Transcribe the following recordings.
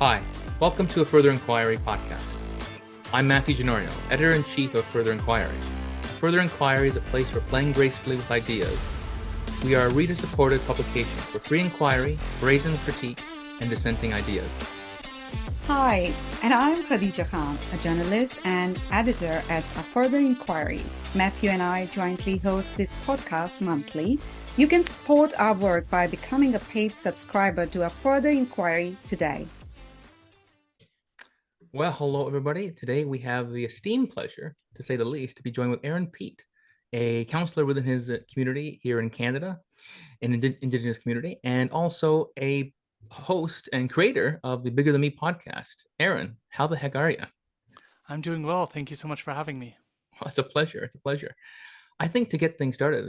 Hi, welcome to a Further Inquiry podcast. I'm Matthew Genorio, Editor-in-Chief of Further Inquiry. Further Inquiry is a place for playing gracefully with ideas. We are a reader-supported publication for free inquiry, brazen critique, and dissenting ideas. Hi, and I'm Khadija Khan, a journalist and editor at A Further Inquiry. Matthew and I jointly host this podcast monthly. You can support our work by becoming a paid subscriber to A Further Inquiry today. Well, hello everybody. Today we have the esteemed pleasure, to say the least, to be joined with Aaron Peat, a counselor within his community here in Canada, an Indigenous community, and also a host and creator of the Bigger Than Me podcast. Aaron, how the heck are you? I'm doing well. Thank you so much for having me. Well, it's a pleasure. It's a pleasure. I think to get things started,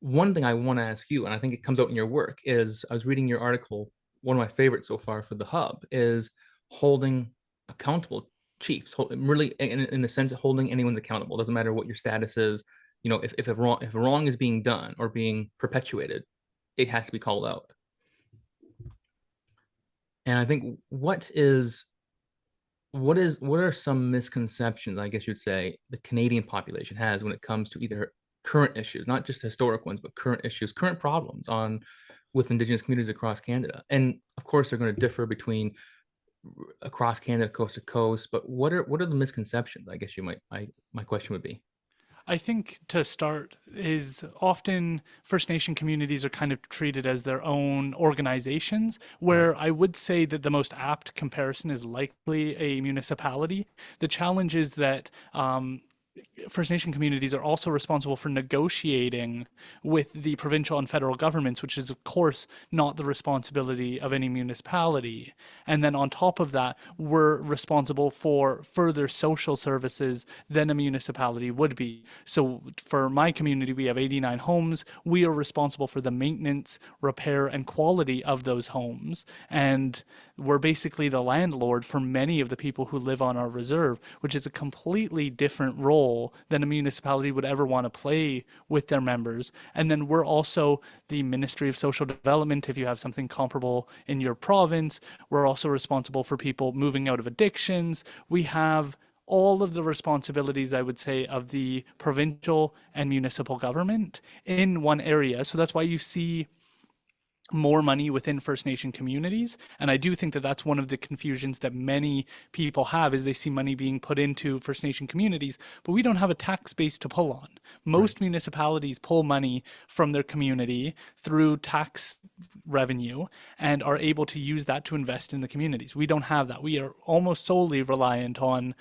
one thing I want to ask you, and I think it comes out in your work, is I was reading your article. One of my favorites so far for the Hub is holding accountable chiefs, really in the sense of holding anyone accountable. Doesn't matter what your status is. If a wrong is being done or being perpetuated, it has to be called out. And I think what are some misconceptions, I guess you'd say, the Canadian population has when it comes to either current issues, not just historic ones, but current issues, current problems with Indigenous communities across Canada. And of course, they're going to differ between across Canada, coast to coast. But what are the misconceptions? I guess my question would be. I think to start is often First Nation communities are kind of treated as their own organizations, where I would say that the most apt comparison is likely a municipality. The challenge is that First Nation communities are also responsible for negotiating with the provincial and federal governments, which is, of course, not the responsibility of any municipality. And then on top of that, we're responsible for further social services than a municipality would be. So for my community, we have 89 homes. We are responsible for the maintenance, repair, and quality of those homes. And we're basically the landlord for many of the people who live on our reserve, which is a completely different role than a municipality would ever want to play with their members. And then we're also the Ministry of Social Development. If you have something comparable in your province, we're also responsible for people moving out of addictions. We have all of the responsibilities, I would say, of the provincial and municipal government in one area. So that's why you see more money within First Nation communities. And I do think that that's one of the confusions that many people have, is they see money being put into First Nation communities, but we don't have a tax base to pull on. Most municipalities pull money from their community through tax revenue and are able to use that to invest in the communities. We don't have that. We are almost solely reliant on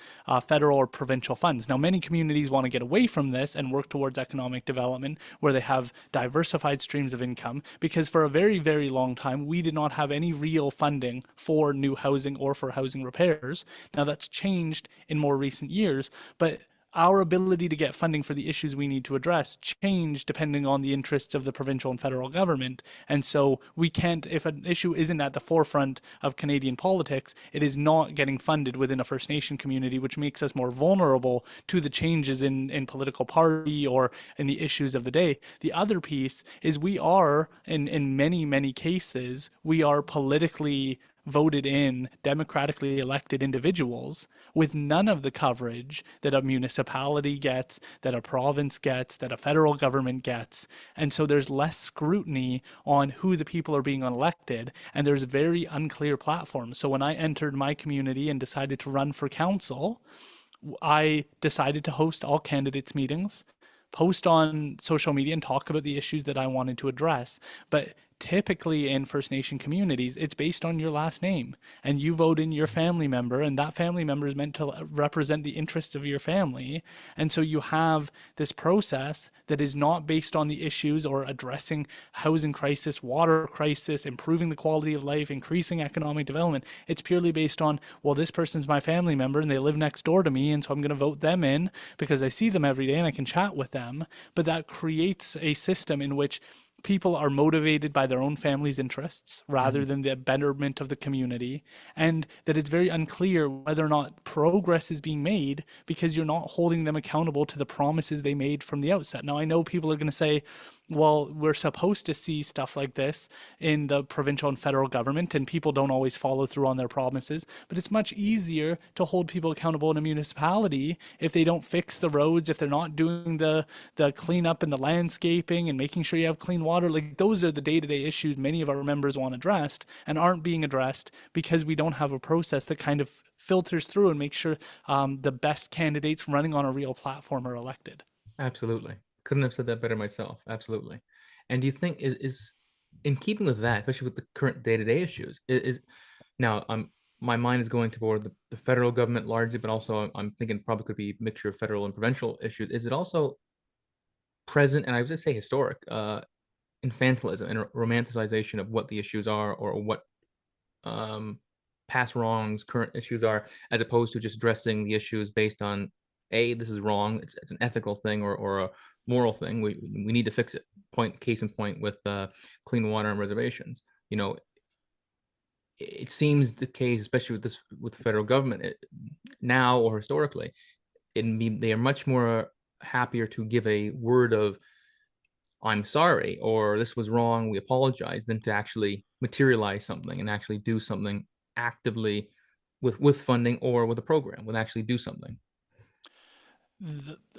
federal or provincial funds. Now, many communities want to get away from this and work towards economic development where they have diversified streams of income, because for a very, very long time, we did not have any real funding for new housing or for housing repairs. Now that's changed in more recent years, but our ability to get funding for the issues we need to address change depending on the interests of the provincial and federal government. And so we can't, if an issue isn't at the forefront of Canadian politics, it is not getting funded within a First Nation community, which makes us more vulnerable to the changes in political party or in the issues of the day. The other piece is we are, in many, many cases, we are politically voted in, democratically elected individuals with none of the coverage that a municipality gets, that a province gets, that a federal government gets. And so there's less scrutiny on who the people are being elected, and there's very unclear platforms. So when I entered my community and decided to run for council, I decided to host all candidates meetings, post on social media and talk about the issues that I wanted to address. But typically in First Nation communities, it's based on your last name, and you vote in your family member, and that family member is meant to represent the interests of your family. And so you have this process that is not based on the issues or addressing housing crisis, water crisis, improving the quality of life, increasing economic development. It's purely based on, well, this person's my family member and they live next door to me, and so I'm going to vote them in because I see them every day and I can chat with them. But that creates a system in which people are motivated by their own family's interests rather than the betterment of the community, and that it's very unclear whether or not progress is being made because you're not holding them accountable to the promises they made from the outset. Now, I know people are going to say, well, we're supposed to see stuff like this in the provincial and federal government, and people don't always follow through on their promises. But it's much easier to hold people accountable in a municipality if they don't fix the roads, if they're not doing the cleanup and the landscaping and making sure you have clean water. Like those are the day-to-day issues many of our members want addressed and aren't being addressed because we don't have a process that kind of filters through and makes sure the best candidates running on a real platform are elected. Absolutely. Couldn't have said that better myself. Absolutely. And do you think is in keeping with that, especially with the current day-to-day issues, is now my mind is going toward the federal government largely, but also I'm thinking probably could be a mixture of federal and provincial issues. Is it also present, and I would just say historic, infantilism and romanticization of what the issues are or what um, past wrongs, current issues are, as opposed to just addressing the issues based on this is wrong. It's an ethical thing or a moral thing. We need to fix it. Case in point with clean water and reservations. You know, it seems the case, especially with the federal government now or historically, they are much more happier to give a word of I'm sorry or this was wrong, we apologize, than to actually materialize something and actually do something actively with funding or with a program, with actually do something.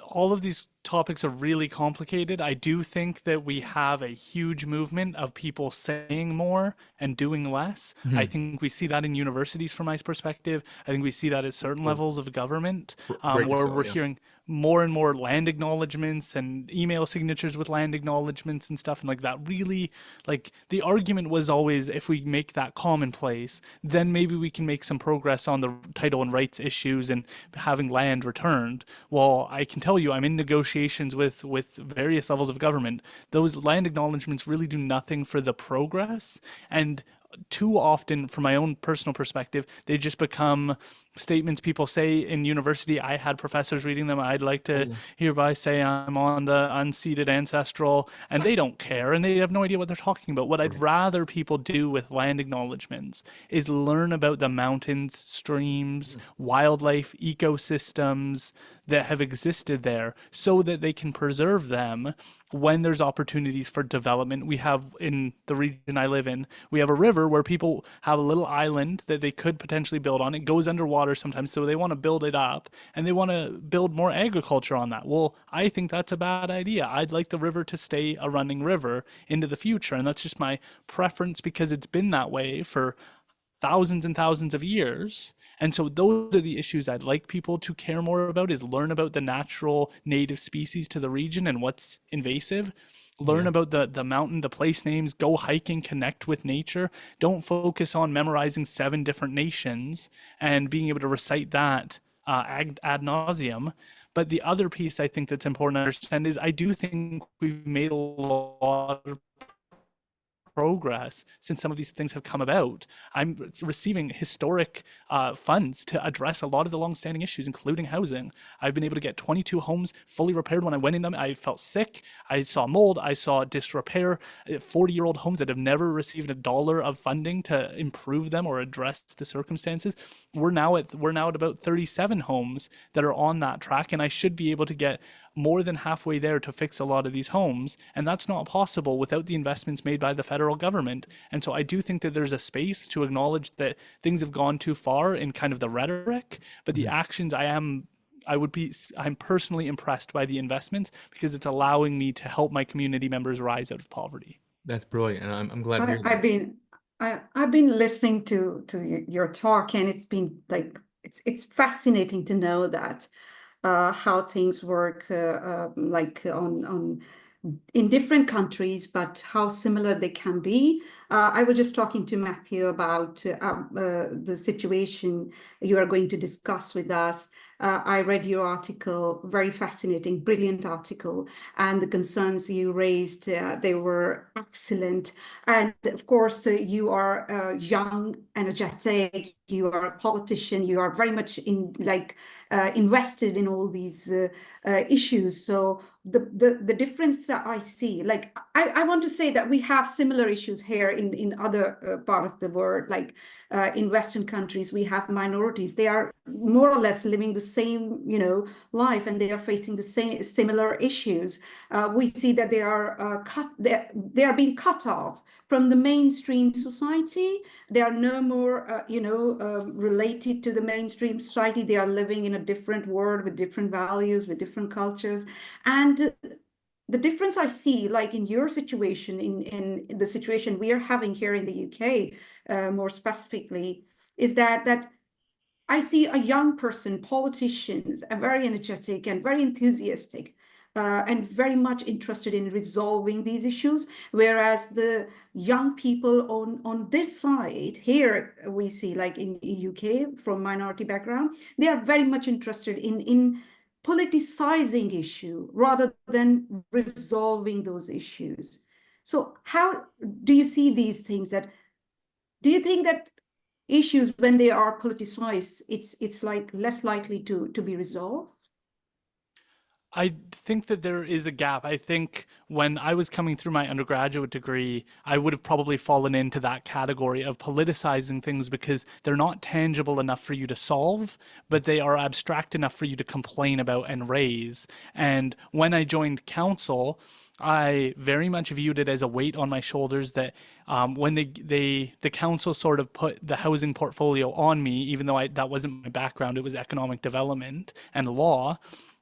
All of these topics are really complicated. I do think that we have a huge movement of people saying more and doing less. I Mm-hmm. think we see that in universities from my perspective. I think we see that at certain Oh, levels of government, greatly where so, we're yeah. hearing more and more land acknowledgements and email signatures with land acknowledgements and stuff. And like that really, like the argument was always if we make that commonplace, then maybe we can make some progress on the title and rights issues and having land returned. Well, I can tell you, I'm in negotiations with various levels of government. Those land acknowledgements really do nothing for the progress, and too often, from my own personal perspective, they just become statements people say in university. I had professors reading them. I'd like Oh to yeah. hereby say I'm on the unceded ancestral, and they don't care and they have no idea what they're talking about. What I'd Right. rather people do with land acknowledgements is learn about the mountains, streams, Mhm. wildlife, ecosystems that have existed there so that they can preserve them when there's opportunities for development. We have in the region I live in, we have a river where people have a little island that they could potentially build on. It goes underwater sometimes, so they want to build it up and they want to build more agriculture on that. Well, I think that's a bad idea. I'd like the river to stay a running river into the future, and that's just my preference because it's been that way for thousands and thousands of years. And so those are the issues I'd like people to care more about is learn about the natural native species to the region and what's invasive. Learn Yeah. about the mountain, the place names, go hiking, connect with nature. Don't focus on memorizing 7 different nations and being able to recite that ad nauseum. But the other piece I think that's important to understand is I do think we've made a lot of progress since some of these things have come about. I'm receiving historic funds to address a lot of the long-standing issues, including housing. I've been able to get 22 homes fully repaired when I went in them. I felt sick. I saw mold. I saw disrepair. 40-year-old homes that have never received a dollar of funding to improve them or address the circumstances. We're now at about 37 homes that are on that track, and I should be able to get more than halfway there to fix a lot of these homes. And that's not possible without the investments made by the federal government. And so I do think that there's a space to acknowledge that things have gone too far in kind of the rhetoric, but the Mhm. actions I'm personally impressed by the investment because it's allowing me to help my community members rise out of poverty. That's brilliant, and I'm glad to I, hear I've that. been I've been listening to your talk, and it's been like it's fascinating to know that how things work like on in different countries, but how similar they can be. I was just talking to Matthew about the situation you are going to discuss with us. I read your article, very fascinating, brilliant article, and the concerns you raised, they were excellent. And of course, you are young, energetic, you are a politician, you are very much invested in all these issues. So the difference that I see, like I want to say that we have similar issues here in other part of the world, like in Western countries, we have minorities. They are more or less living the same, life, and they are facing the same similar issues. We see that they are they are being cut off from the mainstream society. They are no more, related to the mainstream society. They are living in a different world with different values, with different cultures. And the difference I see, like in your situation, in the situation we are having here in the UK, more specifically, is that I see a young person, politicians, are very energetic and very enthusiastic, and very much interested in resolving these issues. Whereas the young people on this side here, we see like in UK from minority background, they are very much interested in politicizing issue rather than resolving those issues. So how do you see these things? That do you think that issues, when they are politicized, it's like less likely to be resolved? I think that there is a gap. I think when I was coming through my undergraduate degree, I would have probably fallen into that category of politicizing things because they're not tangible enough for you to solve, but they are abstract enough for you to complain about and raise. And when I joined council, I very much viewed it as a weight on my shoulders that when the council sort of put the housing portfolio on me, even though that wasn't my background, it was economic development and law.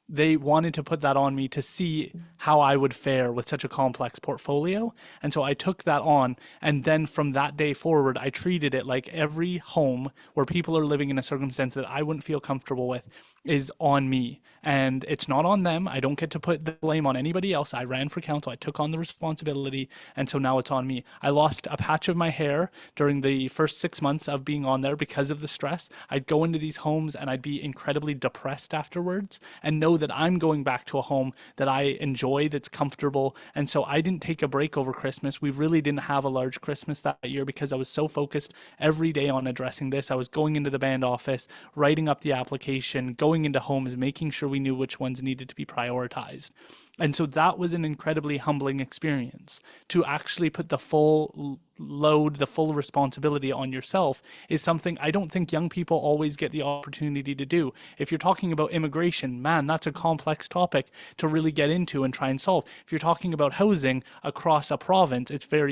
They wanted to put that on me to see how I would fare with such a complex portfolio. And so I took that on. And then from that day forward, I treated it like every home where people are living in a circumstance that I wouldn't feel comfortable with is on me. And it's not on them. I don't get to put the blame on anybody else. I ran for council. I took on the responsibility. And so now it's on me. I lost a patch of my hair during the first 6 months of being on there because of the stress. I'd go into these homes and I'd be incredibly depressed afterwards and know that I'm going back to a home that I enjoy, that's comfortable. And so I didn't take a break over Christmas. We really didn't have a large Christmas that year because I was so focused every day on addressing this. I was going into the band office, writing up the application, going into homes, making sure we knew which ones needed to be prioritized. And so that was an incredibly humbling experience. To actually put the full load, the full responsibility on yourself is something I don't think young people always get the opportunity to do. If you're talking about immigration, man, that's a complex topic to really get into and try and solve. If you're talking about housing across a province,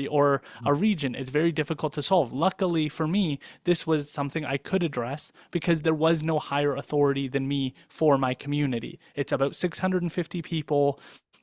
or a region, it's very difficult to solve. Luckily for me, this was something I could address because there was no higher authority than me for my community. It's about 650 people.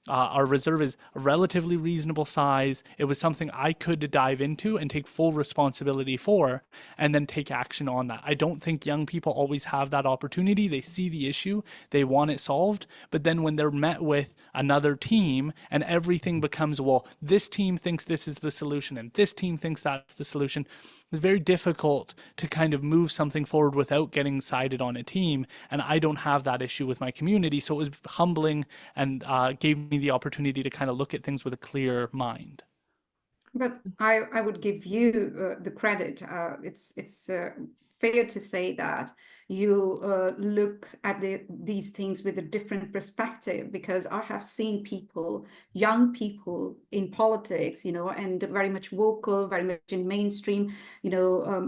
Our reserve is a relatively reasonable size. It was something I could dive into and take full responsibility for and then take action on that. I don't think young people always have that opportunity. They see the issue, they want it solved, but then when they're met with another team and everything becomes, well, this team thinks this is the solution and this team thinks that's the solution, it's very difficult to kind of move something forward without getting sided on a team. And I don't have that issue with my community. So it was humbling and gave me the opportunity to kind of look at things with a clear mind. But I would give you the credit. It's fair to say that you look at these things with a different perspective, because I have seen people, young people in politics, and very much vocal, very much in mainstream,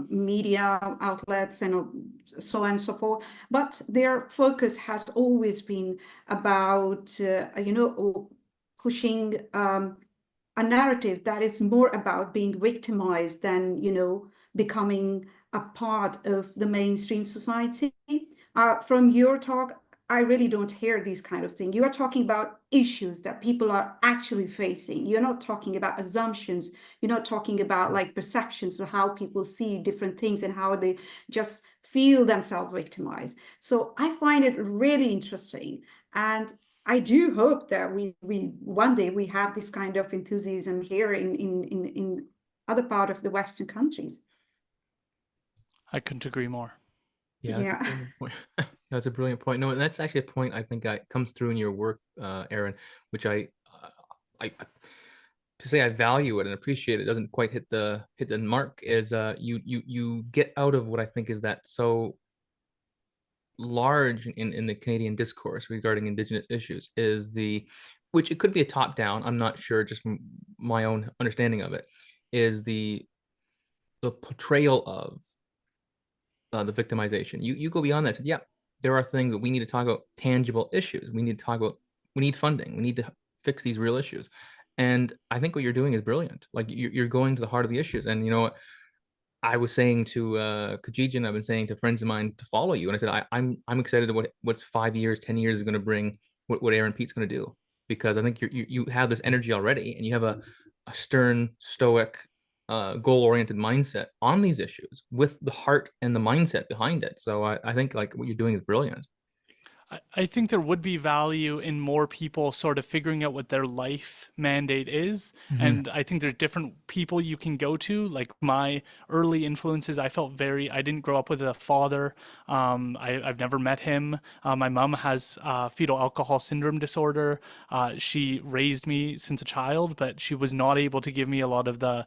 media outlets and so on and so forth. But their focus has always been about, pushing a narrative that is more about being victimized than, becoming a part of the mainstream society. From your talk, I really don't hear these kind of things. You are talking about issues that people are actually facing. You're not talking about assumptions. You're not talking about like perceptions of how people see different things and how they just feel themselves victimized. So I find it really interesting. And I do hope that we one day we have this kind of enthusiasm here in other part of the Western countries. I couldn't agree more. Yeah, that's a Yeah. brilliant point. That's a brilliant point. No, and that's actually a point I think comes through in your work, Aaron, which I to say I value it and appreciate it doesn't quite hit the mark. Is you get out of what I think is that so large in the Canadian discourse regarding Indigenous issues is which it could be a top down. I'm not sure, just from my own understanding of it, is the portrayal of the victimization. You go beyond that. Said, yeah, there are things that we need to talk about, tangible issues. We need to talk about. We need funding. We need to fix these real issues. And I think what you're doing is brilliant. Like you're going to the heart of the issues. And you know what? I was saying to Kajiji, and I've been saying to friends of mine to follow you. And I said, I'm excited to what's 5 years, 10 years is going to bring, what Aaron Pete's going to do, because I think you have this energy already, and you have a stern, stoic, goal-oriented mindset on these issues with the heart and the mindset behind it. So I think like what you're doing is brilliant. I think there would be value in more people sort of figuring out what their life mandate is. Mm-hmm. And I think there's different people you can go to. Like my early influences, I didn't grow up with a father. I've never met him. My mom has fetal alcohol syndrome disorder. She raised me since a child, but she was not able to give me a lot of the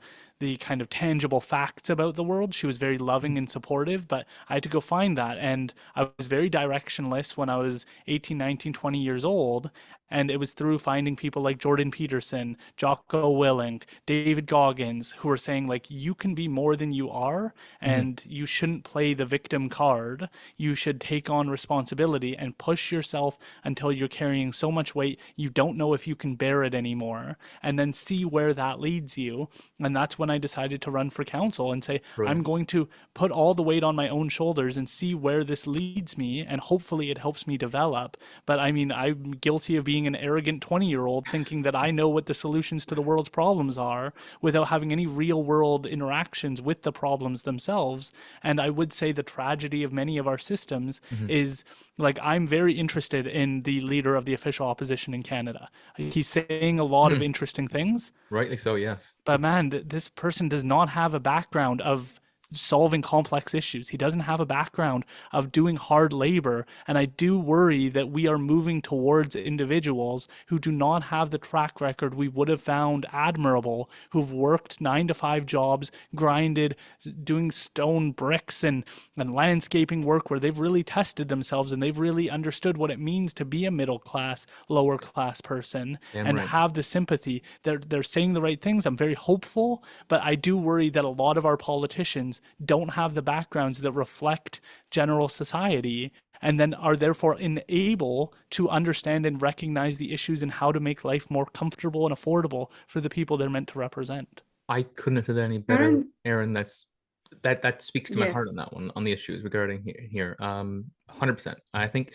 kind of tangible facts about the world. She was very loving and supportive, but I had to go find that. And I was very directionless when I was 18, 19, 20 years old. And it was through finding people like Jordan Peterson, Jocko Willink, David Goggins, who were saying, like, you can be more than you are, Mm-hmm. and you shouldn't play the victim card. You should take on responsibility and push yourself until you're carrying so much weight you don't know if you can bear it anymore, and then see where that leads you. And that's when I decided to run for council and say, I'm Brilliant. going to put all the weight on my own shoulders and see where this leads me, and hopefully it helps me develop. But I mean, I'm guilty of being an arrogant 20-year-old thinking that I know what the solutions to the world's problems are without having any real world interactions with the problems themselves. And I would say the tragedy of many of our systems Mm-hmm. is, like, I'm very interested in the leader of the official opposition in Canada. He's saying a lot of Mm. interesting things, Rightly so, yes. but man, this person does not have a background of solving complex issues. He doesn't have a background of doing hard labor. And I do worry that we are moving towards individuals who do not have the track record we would have found admirable, who've worked 9 to 5 jobs, grinded, doing stone bricks and landscaping work where they've really tested themselves and they've really understood what it means to be a middle class, lower class person, Damn and right. have the sympathy. They're saying the right things. I'm very hopeful, but I do worry that a lot of our politicians don't have the backgrounds that reflect general society, and then are therefore unable to understand and recognize the issues and how to make life more comfortable and affordable for the people they're meant to represent. I couldn't have said that any better, Aaron, Aaron. That speaks to my heart on yes. that one, on the issues regarding here. 100%. I think,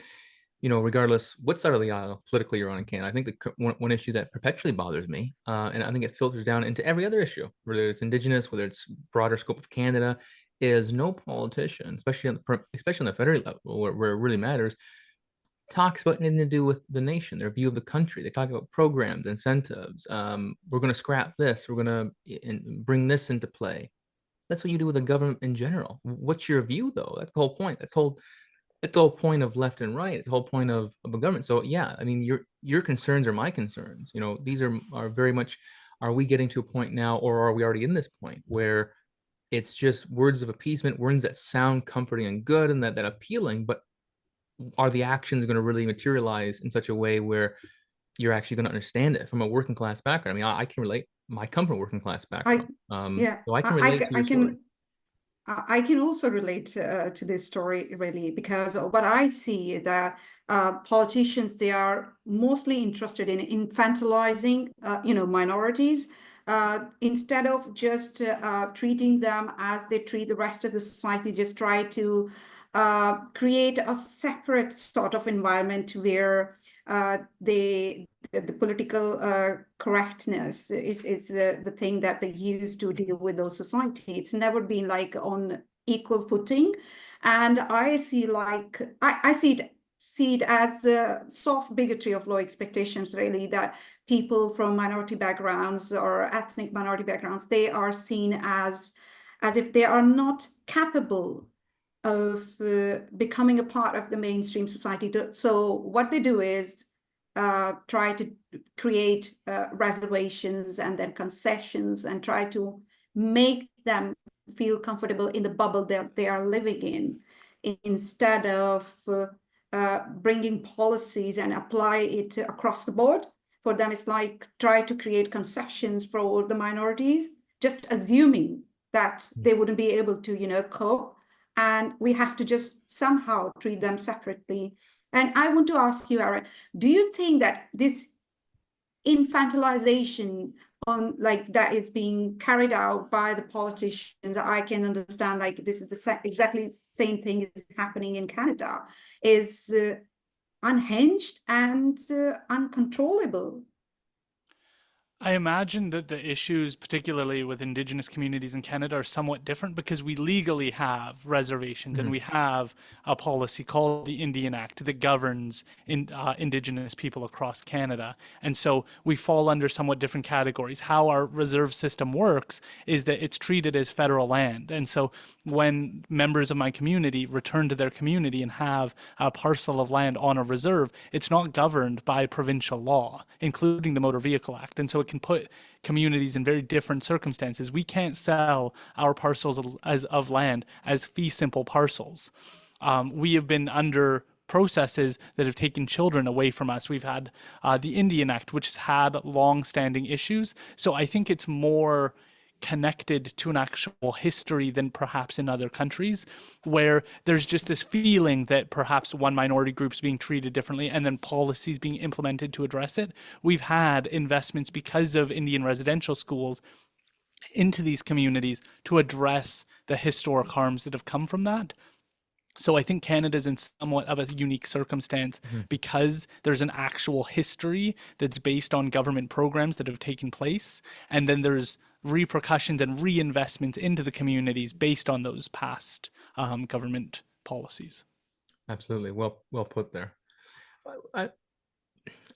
regardless what side of the aisle politically you're on in Canada, I think the one issue that perpetually bothers me, and I think it filters down into every other issue, whether it's Indigenous, whether it's broader scope of Canada, is no politician, especially on the federal level, where it really matters, talks about anything to do with the nation, their view of the country. They talk about programs, incentives. We're going to scrap this. We're going to bring this into play. That's what you do with the government in general. What's your view, though? That's the whole point. That's the whole point of left and right. It's the whole point of a government. So yeah, I mean, your concerns are my concerns. These are very much. Are we getting to a point now, or are we already in this point where it's just words of appeasement, words that sound comforting and good and that appealing, but are the actions going to really materialize in such a way where you're actually going to understand it from a working class background? I mean, I can relate. I come from a working class I background, yeah, so I can relate to I your story. can I can also relate to this story really, because what I see is that politicians, they are mostly interested in infantilizing, minorities, instead of just treating them as they treat the rest of the society. Just try to create a separate sort of environment where the political correctness is the thing that they use to deal with those society. It's never been like on equal footing, and I see I see it as a soft bigotry of low expectations. Really, that people from minority backgrounds or ethnic minority backgrounds, they are seen as if they are not capable of becoming a part of the mainstream society. So what they do is try to create reservations and then concessions and try to make them feel comfortable in the bubble that they are living in, instead of bringing policies and apply it across the board. For them, it's like try to create concessions for all the minorities. just assuming that they wouldn't be able to, cope, and we have to just somehow treat them separately. And I want to ask you, Aaron, do you think that this infantilization on like that is being carried out by the politicians, I can understand like this is the exactly same thing is happening in Canada, is unhinged and uncontrollable? I imagine that the issues, particularly with Indigenous communities in Canada, are somewhat different because we legally have reservations and we have a policy called the Indian Act that governs Indigenous people across Canada. And so we fall under somewhat different categories. How our reserve system works is that it's treated as federal land. And so when members of my community return to their community and have a parcel of land on a reserve, it's not governed by provincial law, including the Motor Vehicle Act. And so it can put communities in very different circumstances. We can't sell our parcels of land as fee simple parcels. We have been under processes that have taken children away from us. We've had the Indian Act, which has had long-standing issues. So I think it's more connected to an actual history than perhaps in other countries, where there's just this feeling that perhaps one minority group is being treated differently and then policies being implemented to address it. We've had investments because of Indian residential schools into these communities to address the historic harms that have come from that. So I think Canada's in somewhat of a unique circumstance because there's an actual history that's based on government programs that have taken place, and then there's repercussions and reinvestments into the communities based on those past government policies. Absolutely, well put there.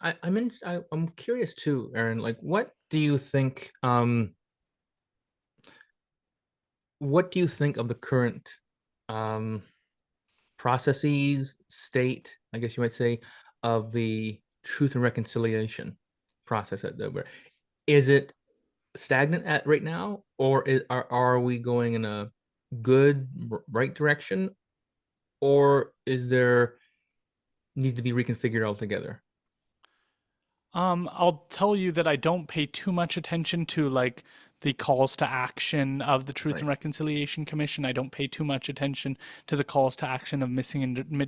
I'm curious too, Aaron. Like, what do you think? What do you think of the current processes, state, I guess you might say, of the truth and reconciliation process is it stagnant at right now, or are we going in a good right direction, or is there needs to be reconfigured altogether? I'll tell you that I don't pay too much attention to like the calls to action of the Truth Right. and Reconciliation Commission. I don't pay too much attention to the calls to action of missing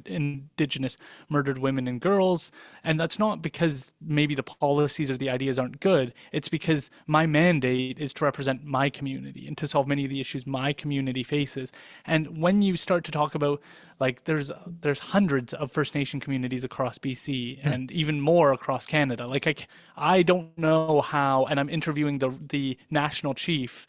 Indigenous murdered women and girls. And that's not because maybe the policies or the ideas aren't good. It's because my mandate is to represent my community and to solve many of the issues my community faces. And when you start to talk about like there's hundreds of First Nation communities across BC and even more across Canada. Like I don't know how, and I'm interviewing the national chief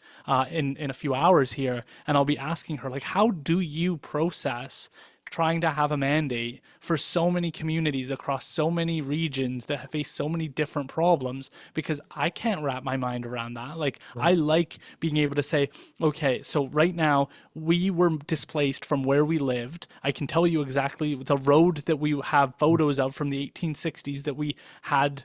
in a few hours here, and I'll be asking her like, how do you process trying to have a mandate for so many communities across so many regions that face so many different problems? Because I can't wrap my mind around that. Like, I like being able to say, okay, so right now we were displaced from where we lived. I can tell you exactly the road that we have photos of from the 1860s that we had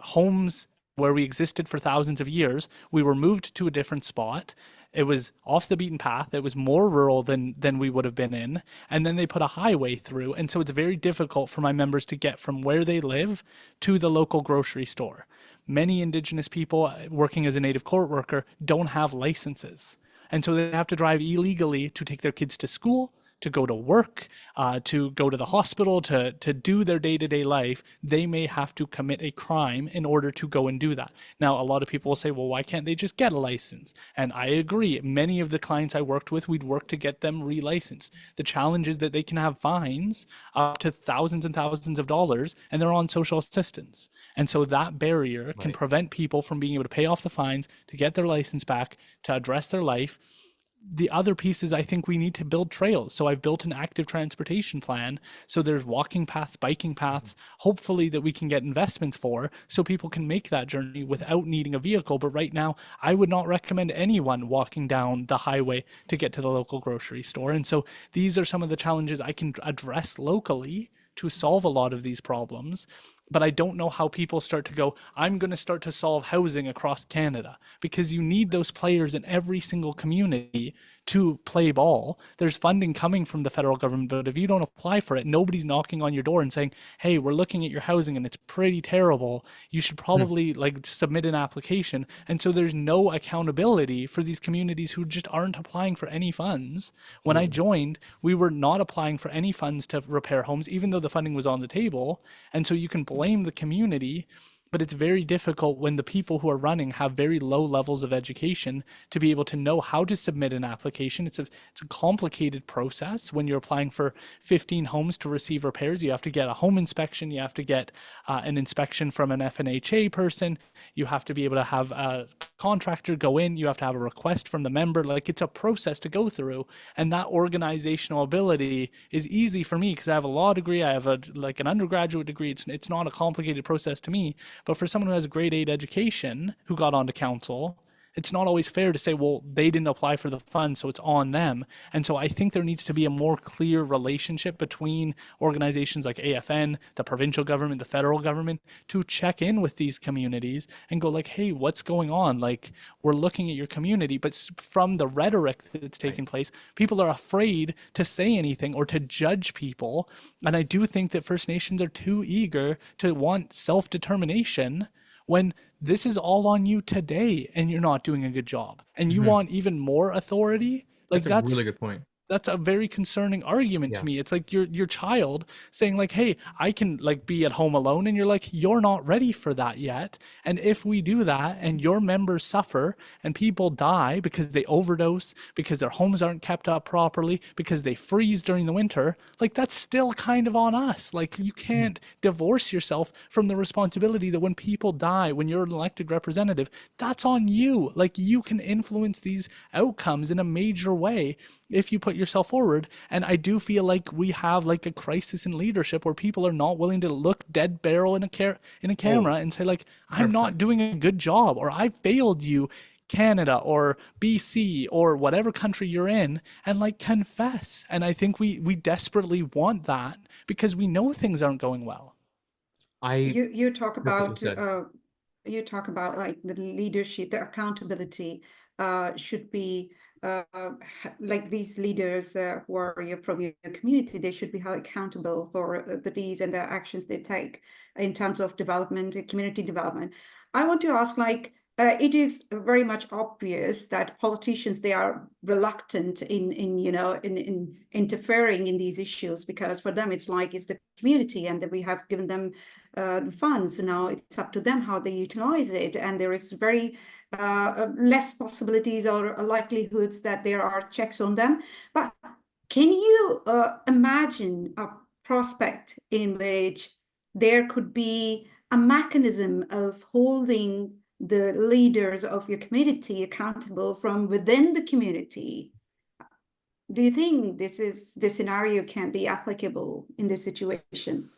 homes where we existed for thousands of years. We were moved to a different spot. It was off the beaten path. It was more rural than we would have been in. And then they put a highway through. And so it's very difficult for my members to get from where they live to the local grocery store. Many Indigenous people working as a Native court worker don't have licenses. And so they have to drive illegally to take their kids to school, to go to work, to go to the hospital, to do their day-to-day life. They may have to commit a crime in order to go and do that. Now, a lot of people will say, well, why can't they just get a license? And I agree. Many of the clients I worked with, we'd work to get them relicensed. The challenge is that they can have fines up to thousands and thousands of dollars, and they're on social assistance. And so that barrier can prevent people from being able to pay off the fines, to get their license back, to address their life. The other piece is I think we need to build trails. So I've built an active transportation plan. So there's walking paths, biking paths, hopefully that we can get investments for so people can make that journey without needing a vehicle. But right now, I would not recommend anyone walking down the highway to get to the local grocery store. And so these are some of the challenges I can address locally to solve a lot of these problems. but I don't know how people start to go, I'm going to start to solve housing across Canada, because you need those players in every single community to play ball. There's funding coming from the federal government, but if you don't apply for it, nobody's knocking on your door and saying, hey, we're looking at your housing and it's pretty terrible. You should Hmm. probably like submit an application. And so there's no accountability for these communities who just aren't applying for any funds. When I Absolutely. joined, we were not applying for any funds to repair homes, even though the funding was on the table. And so you can blame the community, but it's very difficult when the people who are running have very low levels of education to be able to know how to submit an application. It's a complicated process. When you're applying for 15 homes to receive repairs, you have to get a home inspection, you have to get an inspection from an FNHA person, you have to be able to have a contractor go in, you have to have a request from the member. Like, it's a process to go through, and that organizational ability is easy for me because I have a law degree, I have a like an undergraduate degree. It's not a complicated process to me. But for someone who has a grade 8 education who got onto council, it's not always fair to say, well, they didn't apply for the fund, so it's on them. And so I think there needs to be a more clear relationship between organizations like AFN, the provincial government, the federal government, to check in with these communities and go like, hey, what's going on? Like, we're looking at your community, but from the rhetoric that's Right. taking place, people are afraid to say anything or to judge people. And I do think that First Nations are too eager to want self-determination when this is all on you today and you're not doing a good job and you Hmm. want even more authority. Like, That's a really good point. that's a very concerning argument to Yeah. me. It's like your child saying like, "Hey, I can like be at home alone," and you're like, "You're not ready for that yet." And if we do that and your members suffer and people die because they overdose, because their homes aren't kept up properly, because they freeze during the winter, like, that's still kind of on us. Like, you Mhm. can't divorce yourself from the responsibility that when people die, when you're an elected representative, that's on you. Like, you can influence these outcomes in a major way if you put yourself forward. And I do feel like we have like a crisis in leadership where people are not willing to look dead barrel in a Oh, camera and say like, I'm not 100%. doing a good job, or I failed you, Canada or BC or whatever country you're in, and like confess. And I think we desperately want that because we know things aren't going well. I You talk perfectly about said. like the leadership, the accountability should be like these leaders who are from your community, they should be held accountable for the deeds and the actions they take in terms of development, community development. I want to ask, like, it is very much obvious that politicians, they are reluctant in in interfering in these issues, because for them it's like it's the community and that we have given them funds. Now it's up to them how they utilize it, and there is very less possibilities or likelihoods that there are checks on them. But can you imagine a prospect in which there could be a mechanism of holding the leaders of your community accountable from within the community? Do you think this scenario can be applicable in this situation?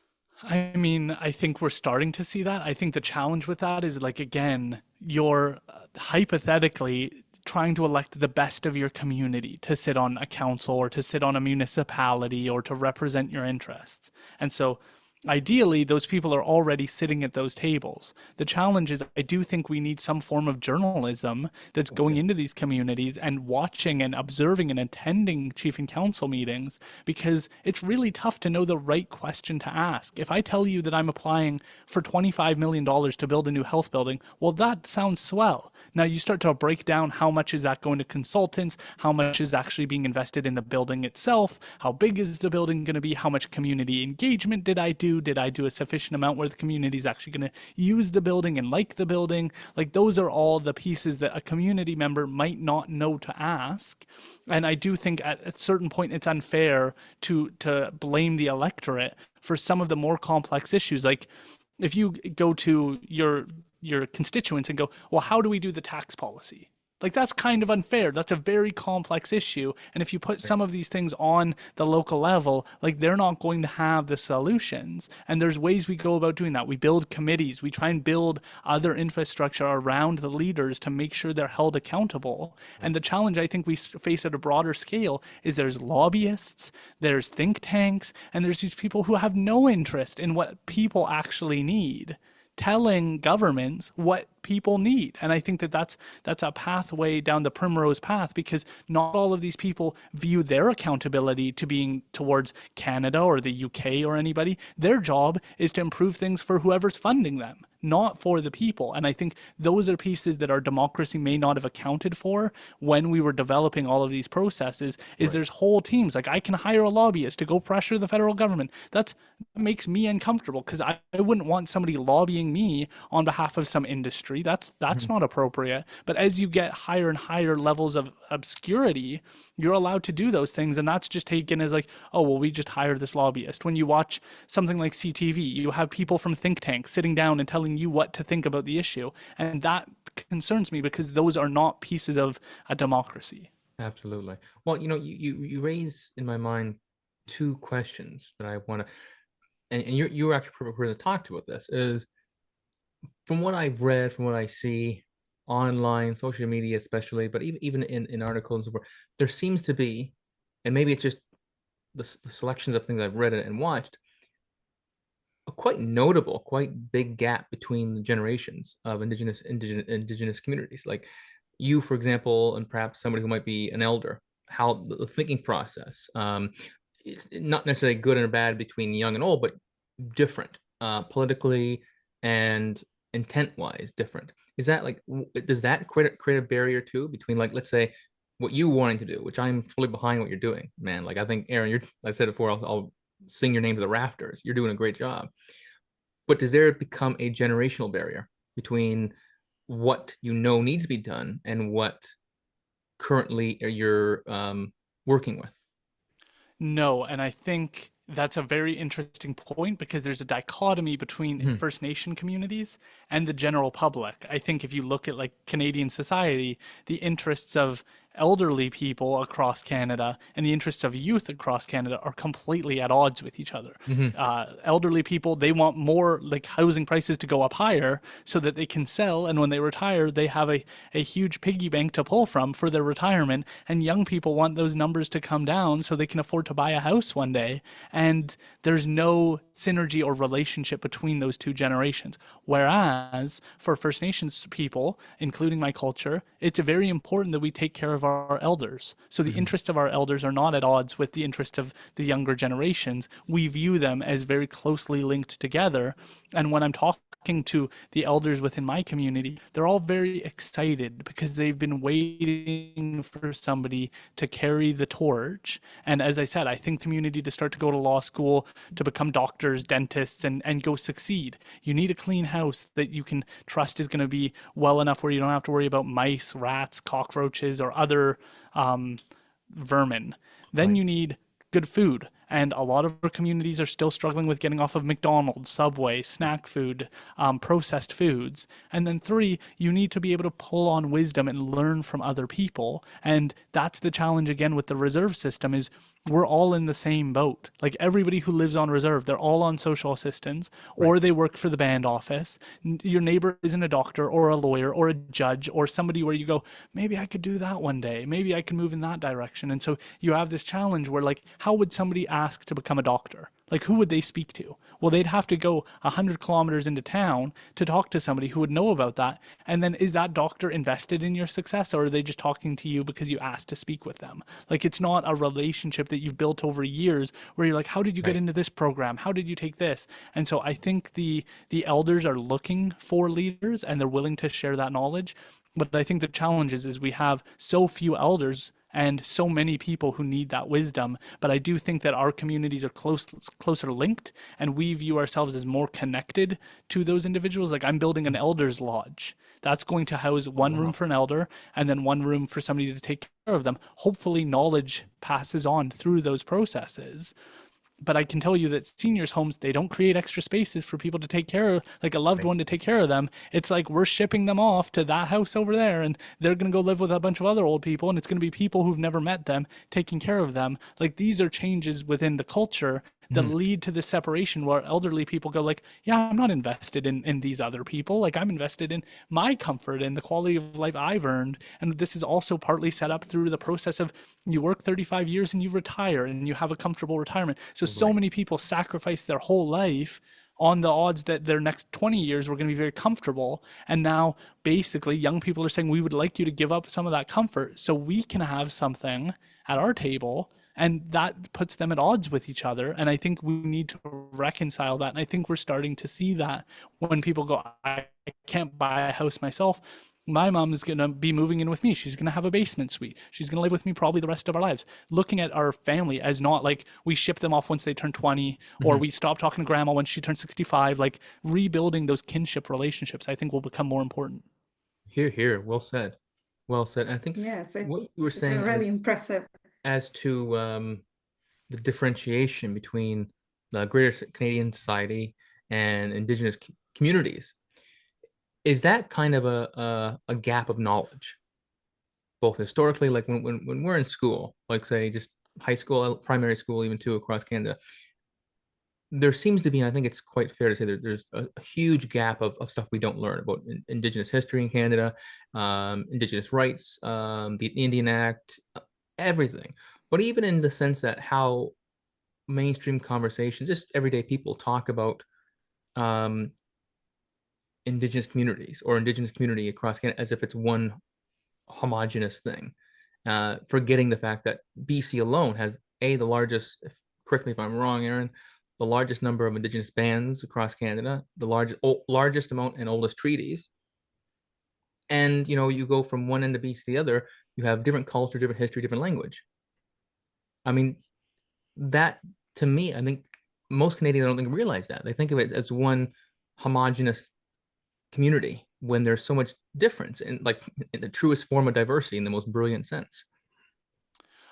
I mean, I think we're starting to see that. I think the challenge with that is like, again, you're hypothetically trying to elect the best of your community to sit on a council or to sit on a municipality or to represent your interests. And so ideally, those people are already sitting at those tables. The challenge is, I do think we need some form of journalism that's Oh, going yeah. into these communities and watching and observing and attending chief and council meetings, because it's really tough to know the right question to ask. If I tell you that I'm applying for $25 million to build a new health building, well, that sounds swell. Now you start to break down how much is that going to consultants, how much is actually being invested in the building itself, how big is the building going to be, how much community engagement did I do? Did I do a sufficient amount where the community is actually going to use the building and like the building? Like, those are all the pieces that a community member might not know to ask. And I do think at a certain point it's unfair to blame the electorate for some of the more complex issues. Like, if you go to your constituents and go, well, how do we do the tax policy? Like, that's kind of unfair. That's a very complex issue. And if you put Right. some of these things on the local level, like, they're not going to have the solutions. And there's ways we go about doing that. We build committees. We try and build other infrastructure around the leaders to make sure they're held accountable. Right. And the challenge I think we face at a broader scale is there's lobbyists, there's think tanks, and there's these people who have no interest in what people actually need, telling governments what people need. And I think that that's a pathway down the primrose path, because not all of these people view their accountability to being towards Canada or the UK or anybody. Their job is to improve things for whoever's funding them, not for the people. And I think those are pieces that our democracy may not have accounted for when we were developing all of these processes. Is Right. there's whole teams, like, I can hire a lobbyist to go pressure the federal government. That makes me uncomfortable, because I wouldn't want somebody lobbying me on behalf of some industry. That's Mhm. not appropriate. But as you get higher and higher levels of obscurity, you're allowed to do those things, and that's just taken as like, oh well, we just hired this lobbyist. When you watch something like CTV, you have people from think tanks sitting down and telling you what to think about the issue, and that concerns me, because those are not pieces of a democracy. Absolutely. Well, you raise in my mind two questions that I want to, and you're actually prepared to talk to about this. Is from what I've read, from what I see online, social media especially, but even in articles and so forth, there seems to be, and maybe it's just the selections of things I've read and watched, a quite notable, quite big gap between the generations of indigenous communities. Like you, for example, and perhaps somebody who might be an elder, how the thinking process, it's not necessarily good and bad between young and old, but different, politically and intent wise different. Is that like, does that create a barrier too between, like, let's say what you wanting to do, which I'm fully behind what you're doing, man. Like I think Aaron, you're, I said it before, I'll sing your name to the rafters. You're doing a great job. But does there become a generational barrier between what needs to be done and what currently you're working with? No, and I think that's a very interesting point, because there's a dichotomy between Mhm. First Nation communities and the general public. I think if you look at like Canadian society, the interests of elderly people across Canada and the interests of youth across Canada are completely at odds with each other. Mhm. Elderly people, they want more, like, housing prices to go up higher so that they can sell, and when they retire they have a huge piggy bank to pull from for their retirement. And young people want those numbers to come down so they can afford to buy a house one day. And there's no synergy or relationship between those two generations. Whereas for First Nations people, including my culture, it's very important that we take care of our elders. So the Mhm. interests of our elders are not at odds with the interest of the younger generations. We view them as very closely linked together. And when I'm talking to the elders within my community, they're all very excited, because they've been waiting for somebody to carry the torch. And as I said, I think community to start to go to law school, to become doctors, dentists, and go succeed. You need a clean house that you can trust is going to be well enough where you don't have to worry about mice, rats, cockroaches, or other um, vermin. Then Right. you need good food. And a lot of our communities are still struggling with getting off of McDonald's, Subway, snack food, processed foods. And then three, you need to be able to pull on wisdom and learn from other people. And that's the challenge again with the reserve system, is we're all in the same boat. Like, everybody who lives on reserve, they're all on social assistance, Right. or they work for the band office. Your neighbor isn't a doctor or a lawyer or a judge or somebody where you go, maybe I could do that one day. Maybe I can move in that direction. And so you have this challenge where, like, how would somebody ask to become a doctor? Like, who would they speak to? Well, they'd have to go 100 kilometers into town to talk to somebody who would know about that. And then, is that doctor invested in your success, or are they just talking to you because you asked to speak with them? Like, it's not a relationship that you've built over years where you're like, how did you get Right. into this program? How did you take this? And so I think the elders are looking for leaders, and they're willing to share that knowledge. But I think the challenge is we have so few elders and so many people who need that wisdom. But I do think that our communities are closer linked, and we view ourselves as more connected to those individuals. Like, I'm building an elders lodge. That's going to house Oh, one room wow. for an elder and then one room for somebody to take care of them. Hopefully knowledge passes on through those processes. but I can tell you that seniors homes, they don't create extra spaces for people to take care of, like a loved Right. one to take care of them. It's like we're shipping them off to that house over there, and they're going to go live with a bunch of other old people, and it's going to be people who've never met them taking care of them. Like these are changes within the culture that Mhm. lead to this separation where elderly people go like, yeah, I'm not invested in these other people. Like I'm invested in my comfort and the quality of life I've earned. And this is also partly set up through the process of you work 35 years and you retire and you have a comfortable retirement. So Right. many people sacrifice their whole life on the odds that their next 20 years were going to be very comfortable. And now basically young people are saying we would like you to give up some of that comfort so we can have something at our table, and that puts them at odds with each other. And I think we need to reconcile that, and I think we're starting to see that when people go, I can't buy a house myself. My mom is going to be moving in with me. She's going to have a basement suite. She's going to live with me probably the rest of our lives. Looking at our family as not like we ship them off once they turn 20 or Mhm. we stop talking to grandma when she turns 65. Like rebuilding those kinship relationships, I think will become more important. Here, here. Well said. Well said. I think Yes, what you were it's saying really impressive. as to the differentiation between the greater Canadian society and Indigenous communities, is that kind of a gap of knowledge, both historically, like when we're in school, like say just high school, primary school, even too across Canada, there seems to be, and I think it's quite fair to say there's a huge gap of stuff we don't learn about Indigenous history in Canada, Indigenous rights, the Indian Act, everything. But even in the sense that how mainstream conversations, just everyday people talk about um, Indigenous communities or Indigenous community across Canada as if it's one homogenous thing, forgetting the fact that BC alone has the largest, correct me if I'm wrong, Aaron, the largest number of Indigenous bands across Canada, the largest amount and oldest treaties. And you go from one end of BC to the other, you have different culture, different history, different language. I mean, that to me, I think most Canadians I don't think realize that. They think of it as one homogenous community when there's so much difference in like in the truest form of diversity in the most brilliant sense.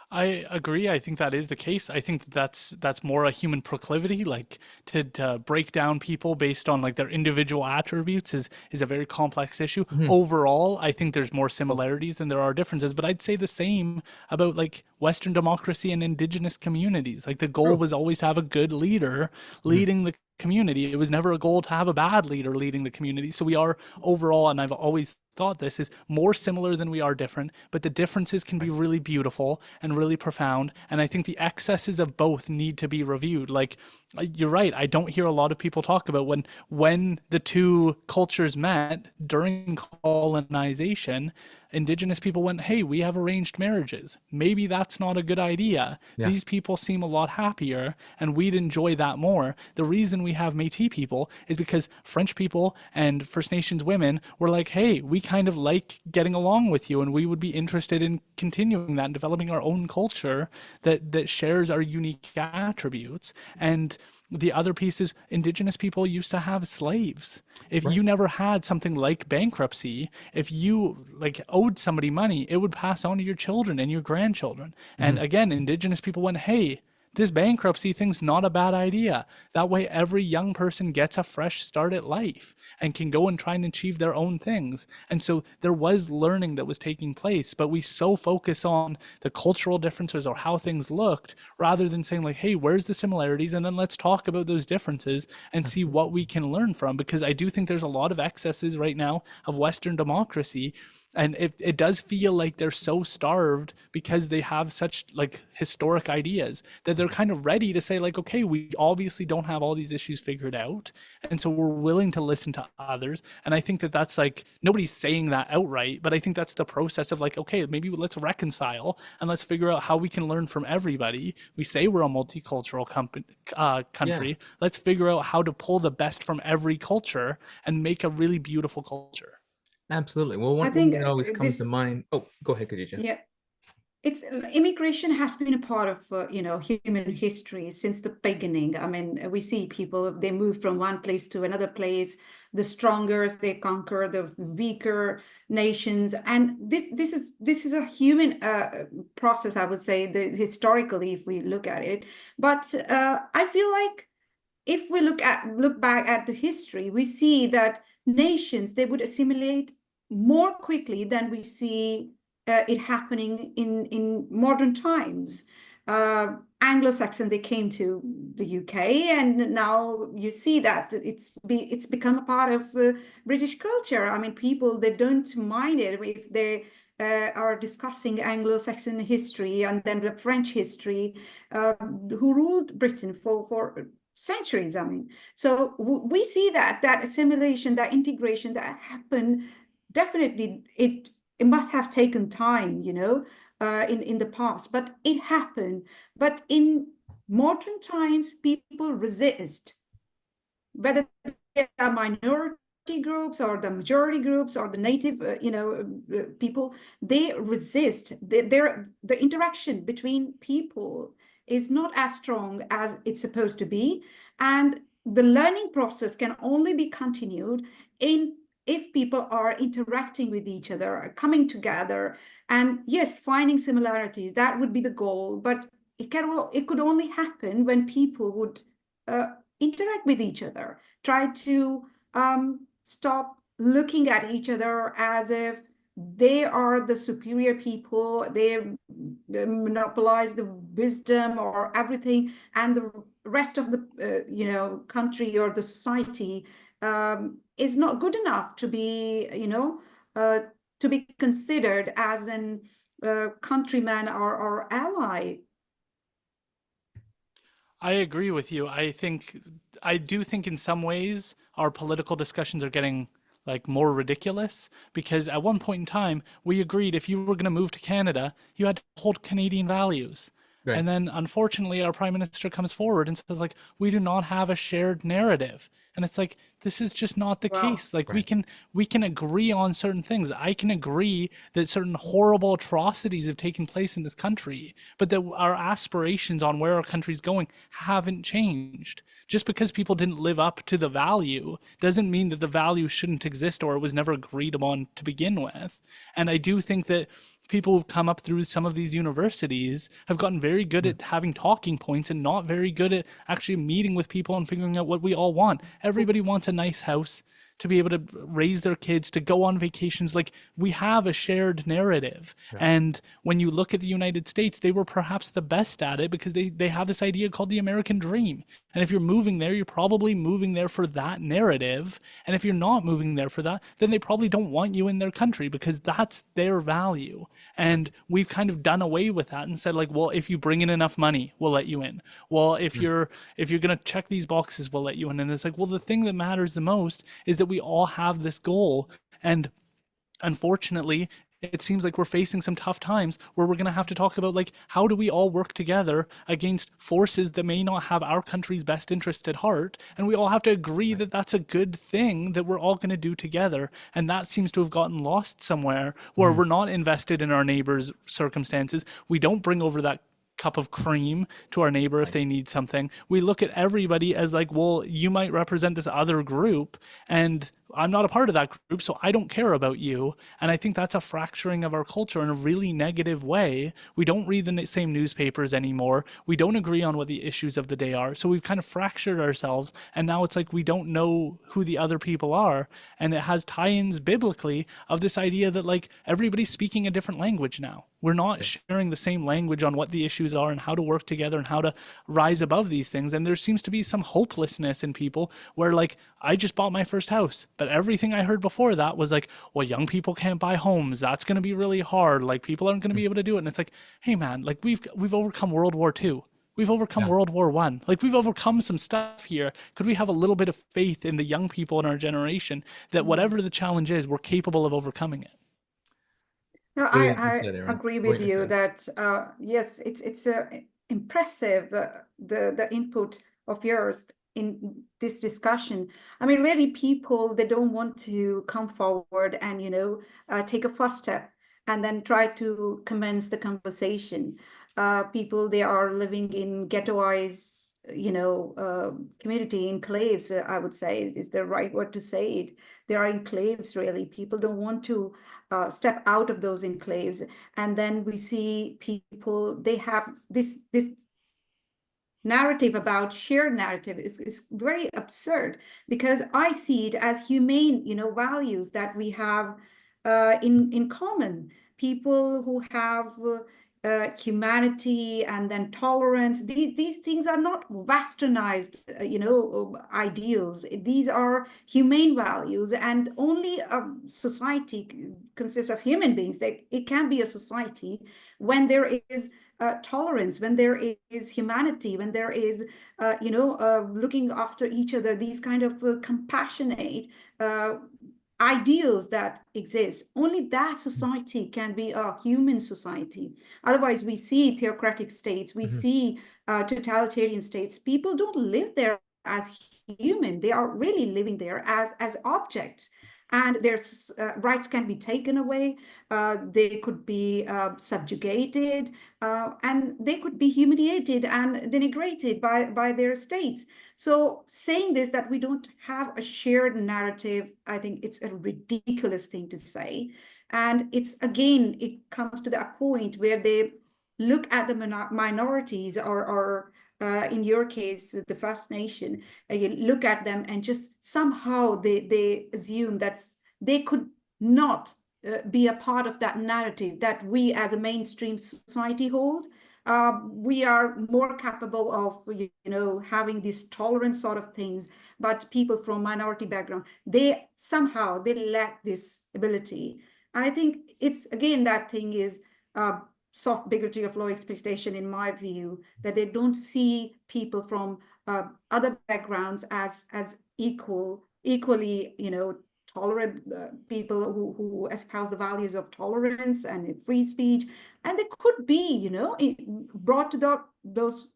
I agree. I think that is the case. I think that's more a human proclivity, like to break down people based on like their individual attributes is a very complex issue. Mhm. Overall, I think there's more similarities than there are differences, but I'd say the same about like Western democracy and indigenous communities. Like the goal True. was always to have a good leader Mhm. leading the community. It was never a goal to have a bad leader leading the community. So we are overall, and I've always thought this is more similar than we are different, but the differences can be Right. really beautiful and really profound. And I think the excesses of both need to be reviewed. Like you're right, I don't hear a lot of people talk about when the two cultures met during colonization. Indigenous people went, hey, we have arranged marriages. Maybe that's not a good idea. Yeah. These people seem a lot happier and we'd enjoy that more. The reason we have Métis people is because French people and First Nations women were like, hey, we kind of like getting along with you and we would be interested in continuing that and developing our own culture that shares our unique attributes. And the other piece is Indigenous people used to have slaves. If you Right. never had something like bankruptcy, if you like owed somebody money, it would pass on to your children and your grandchildren. And Mhm. again, Indigenous people went, hey, this bankruptcy thing's not a bad idea. That way, every young person gets a fresh start at life and can go and try and achieve their own things. And so there was learning that was taking place, but we so focus on the cultural differences or how things looked rather than saying, like, hey, where's the similarities? And then let's talk about those differences and see what we can learn from. Because I do think there's a lot of excesses right now of Western democracy, and it does feel like they're so starved because they have such like historic ideas that they're kind of ready to say like, okay, we obviously don't have all these issues figured out, and so we're willing to listen to others. And I think that that's like nobody's saying that outright, but I think that's the process of like, okay, maybe let's reconcile and let's figure out how we can learn from everybody. We say we're a multicultural Yeah. country. Let's figure out how to pull the best from every culture and make a really beautiful culture. Absolutely. Well, I one think thing that always comes to this, mind. Oh, go ahead, Khadija. yeah, it's immigration has been a part of human history since the beginning. I mean, we see people, they move from one place to another place. The stronger they conquer the weaker nations, and this is a human process, I would say, historically, if we look at it. But I feel like if we look back at the history, we see that nations, they would assimilate more quickly than we see it happening in modern times. Anglo-Saxon, they came to the UK, and now you see that it's become a part of British culture. I mean, people, they don't mind it if they are discussing Anglo-Saxon history and then the French history, who ruled Britain for centuries. I mean, so we see that assimilation, that integration that happened. Definitely, it must have taken time, in the past, but it happened. But in modern times, people resist, whether they are minority groups or the majority groups or the native, people. They resist. The interaction between people is not as strong as it's supposed to be, and the learning process can only be continued in if people are interacting with each other, coming together, and yes, finding similarities. That would be the goal, but it could only happen when people would uh, interact with each other, try to stop looking at each other as if they are the superior people, they monopolize the wisdom or everything, and the rest of the country or the society is not good enough to be to be considered as an countryman or ally. I agree with you. I do think in some ways our political discussions are getting like more ridiculous because at one point in time we agreed if you were going to move to Canada, you had to hold Canadian values. Right. And then unfortunately our prime minister comes forward and says like we do not have a shared narrative. And it's like this is just not the Wow. case. Like Right. we can agree on certain things. I can agree that certain horrible atrocities have taken place in this country, but that our aspirations on where our country's going haven't changed. Just because people didn't live up to the value doesn't mean that the value shouldn't exist or it was never agreed upon to begin with. And I do think that people who've come up through some of these universities have gotten very good at having talking points and not very good at actually meeting with people and figuring out what we all want. Everybody wants a nice house to be able to raise their kids, to go on vacations. Like we have a shared narrative. Yeah. And when you look at the United States, they were perhaps the best at it because they have this idea called the American dream. And if you're moving there, you're probably moving there for that narrative. And if you're not moving there for that, then they probably don't want you in their country because that's their value. And we've kind of done away with that and said like, well, if you bring in enough money, we'll let you in. Well, if you're going to check these boxes, we'll let you in. And it's like, well, the thing that matters the most is that we all have this goal. And unfortunately, it seems like we're facing some tough times where we're going to have to talk about like how do we all work together against forces that may not have our country's best interest at heart, and we all have to agree that that's a good thing that we're all going to do together. And that seems to have gotten lost somewhere where we're not invested in our neighbors' circumstances. We don't bring over that cup of cream to our neighbor if they need something. We look at everybody as like, well, you might represent this other group and I'm not a part of that group, so I don't care about you. And I think that's a fracturing of our culture in a really negative way. We don't read the same newspapers anymore. We don't agree on what the issues of the day are. So we've kind of fractured ourselves. And now it's like we don't know who the other people are. And it has tie-ins biblically of this idea that like everybody's speaking a different language now. We're not sharing the same language on what the issues are and how to work together and how to rise above these things. And there seems to be some hopelessness in people where like, I just bought my first house, but everything I heard before that was like, well, young people can't buy homes. That's going to be really hard. Like people aren't going to be able to do it. And it's like, hey man, like we've overcome World War II. We've overcome World War I. Like we've overcome some stuff here. Could we have a little bit of faith in the young people in our generation that whatever the challenge is, we're capable of overcoming it? No, Brilliantly I said, Aaron. agree with Brilliantly you said. that yes, it's impressive, the input of yours in this discussion. I mean, really, people, they don't want to come forward and take a first step. They want to and then try to commence the conversation. People, they are living in ghettoized, community enclaves, I would say is the right word to say it. There are enclaves, really. People don't want to step out of those enclaves. And then we see people, they have this narrative about shared narrative is very absurd, because I see it as humane, values that we have in common. People who have humanity and then tolerance. These things are not westernized, ideals. These are humane values, and only a society consists of human beings. It can be a society when there is tolerance, when there is humanity, when there is, looking after each other, these kind of compassionate ideals that exist. Only that society can be a human society. Otherwise, we see theocratic states, we Mhm. see totalitarian states. People don't live there as human. They are really living there as objects. And their rights can be taken away. They could be subjugated, and they could be humiliated and denigrated by their states. So saying this, that we don't have a shared narrative, I think it's a ridiculous thing to say. And it's, again, it comes to that point where they look at the minorities, or in your case, the First Nation, you look at them and just somehow they assume that they could not be a part of that narrative that we as a mainstream society hold. We are more capable of, having these tolerant sort of things, but people from minority background, they somehow they lack this ability. And I think it's, again, that thing is soft bigotry of low expectation, in my view, that they don't see people from other backgrounds as equally, tolerant people who espouse the values of tolerance and free speech. And they could be, brought to those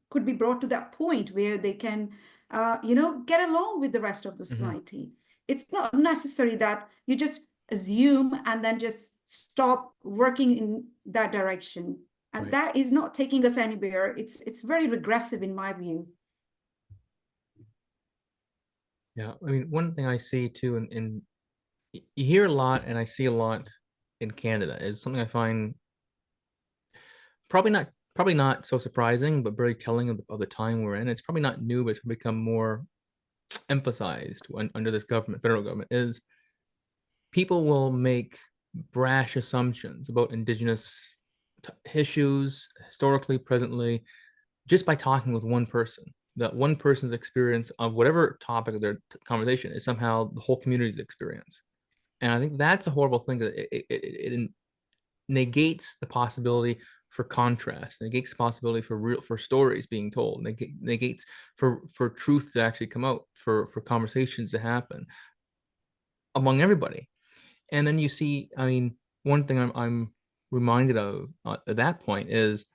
could be brought to that point where they can, get along with the rest of the Mhm. society. It's not necessary that you just assume and then just stop working in that direction. And Right. that is not taking us anywhere. It's very regressive, in my view. Yeah. I mean, one thing I see too, and you hear a lot, and I see a lot in Canada, is something I find probably not so surprising, but very telling of the time we're in. It's probably not new, but it's become more emphasized under this government, federal government, is people will make brash assumptions about indigenous issues historically, presently, just by talking with one person. That one person's experience of whatever topic of their conversation is somehow the whole community's experience. And I think that's a horrible thing. That it negates the possibility for contrast, negates the possibility for stories being told, negates for truth to actually come out, for conversations to happen among everybody. And then you see, I mean, one thing I'm reminded of at that point is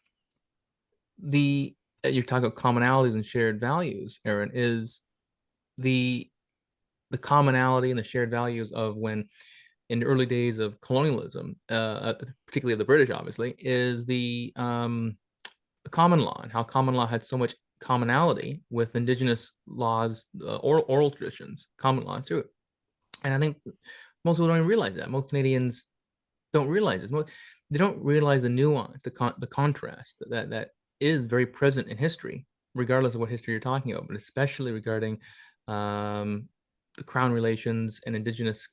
the you're talking about commonalities and shared values, Aaron, is the the commonality and the shared values of when in the early days of colonialism, particularly of the British, obviously, is the common law, and how common law had so much commonality with indigenous laws, oral traditions, common law too. And I think most people don't even realize that. Most Canadians don't realize this. They don't realize the nuance, the contrast that is very present in history, regardless of what history you're talking about, but especially regarding um, the crown relations and indigenous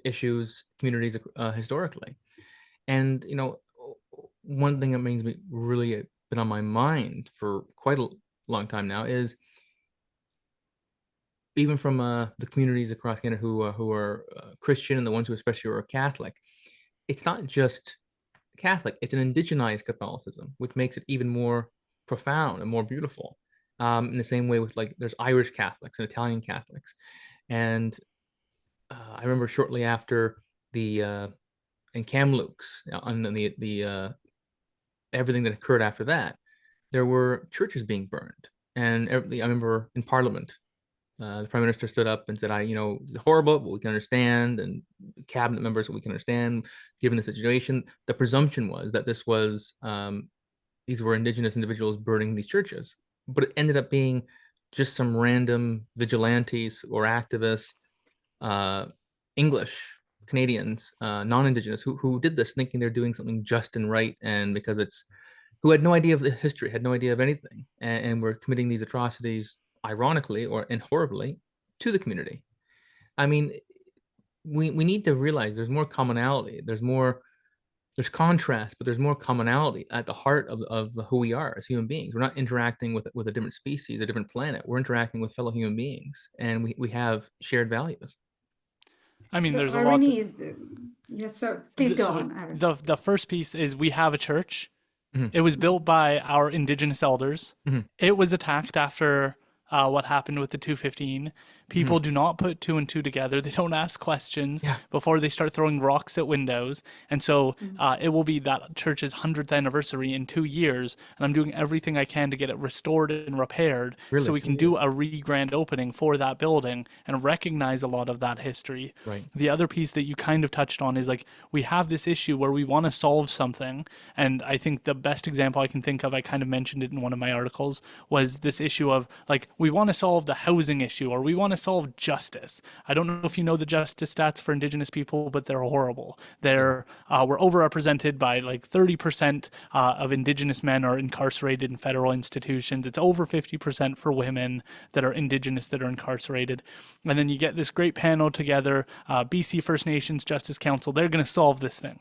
issues, communities historically. And one thing that makes me really been on my mind for quite a long time now is even from the communities across Canada who are Christian, and the ones who especially are Catholic. It's not just Catholic; it's an indigenized Catholicism, which makes it even more profound and more beautiful. In the same way with, like, there's Irish Catholics and Italian Catholics, and I remember shortly after the in Kamloops, on the everything that occurred after that, there were churches being burned, and I remember in Parliament The prime minister stood up and said, it's horrible, but we can understand, and cabinet members, we can understand, given the situation. The presumption was that these were indigenous individuals burning these churches, but it ended up being just some random vigilantes or activists, uh, English Canadians, non-indigenous, who did this thinking they're doing something just and right, and because it's who had no idea of the history, had no idea of anything, and were committing these atrocities, ironically and horribly, to the community. I mean, we need to realize there's more commonality. There's contrast, but there's more commonality at the heart of who we are as human beings. We're not interacting with a different species, a different planet. We're interacting with fellow human beings, and we have shared values. I mean, The there's a lot. irony is, yes, sir. Please go So on, Aaron. the first piece is we have a church. Mhm. It was built by our indigenous elders. Mhm. It was attacked after what happened with the 215. People do not put two and two together. They don't ask questions Yeah. before they start throwing rocks at windows. And so it will be that church's 100th anniversary in 2 years. And I'm doing everything I can to get it restored and repaired Really, so we 2 can do a re-grand opening for that building and recognize a lot of that history. Right. The other piece that you kind of touched on is like we have this issue where we want to solve something. And I think the best example I can think of, I kind of mentioned it in one of my articles, was this issue of like we want to solve the housing issue or we want to solve justice. I don't know if you know the justice stats for Indigenous people, but they're horrible. We're overrepresented by like 30% of Indigenous men are incarcerated in federal institutions. It's over 50% for women that are Indigenous that are incarcerated. And then you get this great panel together, BC First Nations Justice Council. They're going to solve this thing.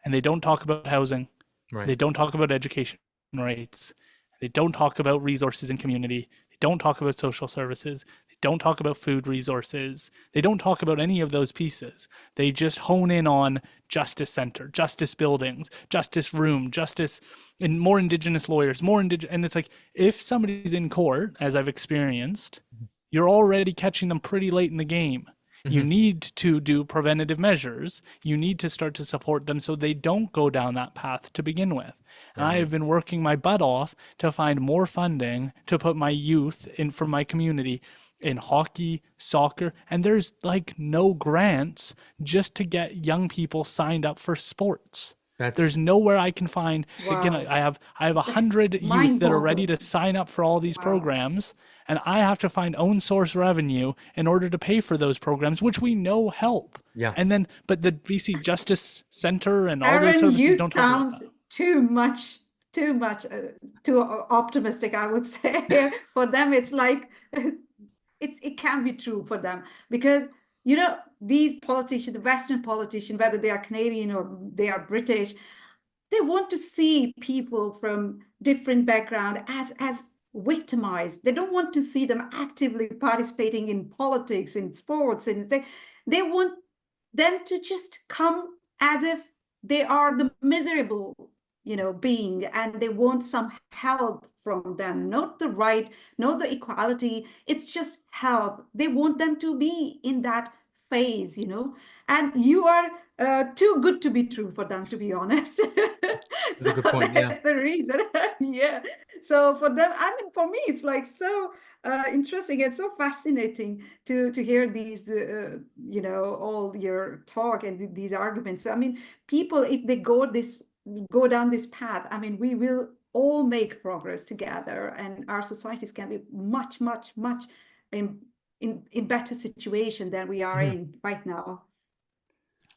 And they don't talk about housing. Right. They don't talk about education rates. They don't talk about resources in community. They don't talk about social services. They don't talk about food resources. They don't talk about any of those pieces. They just hone in on justice center, justice buildings, justice room, justice, and more Indigenous lawyers, and it's like if somebody's in court, as I've experienced, you're already catching them pretty late in the game. You need to do preventative measures. You need to start to support them so they don't go down that path to begin with. And I have been working my butt off to find more funding to put my youth in from my community in hockey, soccer, and there's like no grants just to get young people signed up for sports. There's nowhere I can find. Wow. Again, I have 100 youth that are ready to sign up for all these programs, and I have to find own source revenue in order to pay for those programs, which we know help. Yeah. And then, but the BC Justice Center and all Aaron, those services you don't talk about sound that. too optimistic, I would say. For them, it's like it can be true for them because these politicians, the Western politicians, whether they are Canadian or they are British, they want to see people from different background as victimized. They don't want to see them actively participating in politics, in sports, and they want them to just come as if they are the miserable being, and they want some help from them, not the right, not the equality. It's just help. They want them to be in that phase, and you are too good to be true for them, to be honest. That's a good point. Yeah. That's the reason. Yeah. So for them, I mean, for me, it's like so interesting and so fascinating to hear these, all your talk and these arguments. I mean, people, if they go down this path, I mean, we will all make progress together, and our societies can be much, much, much in better situation than we are in right now.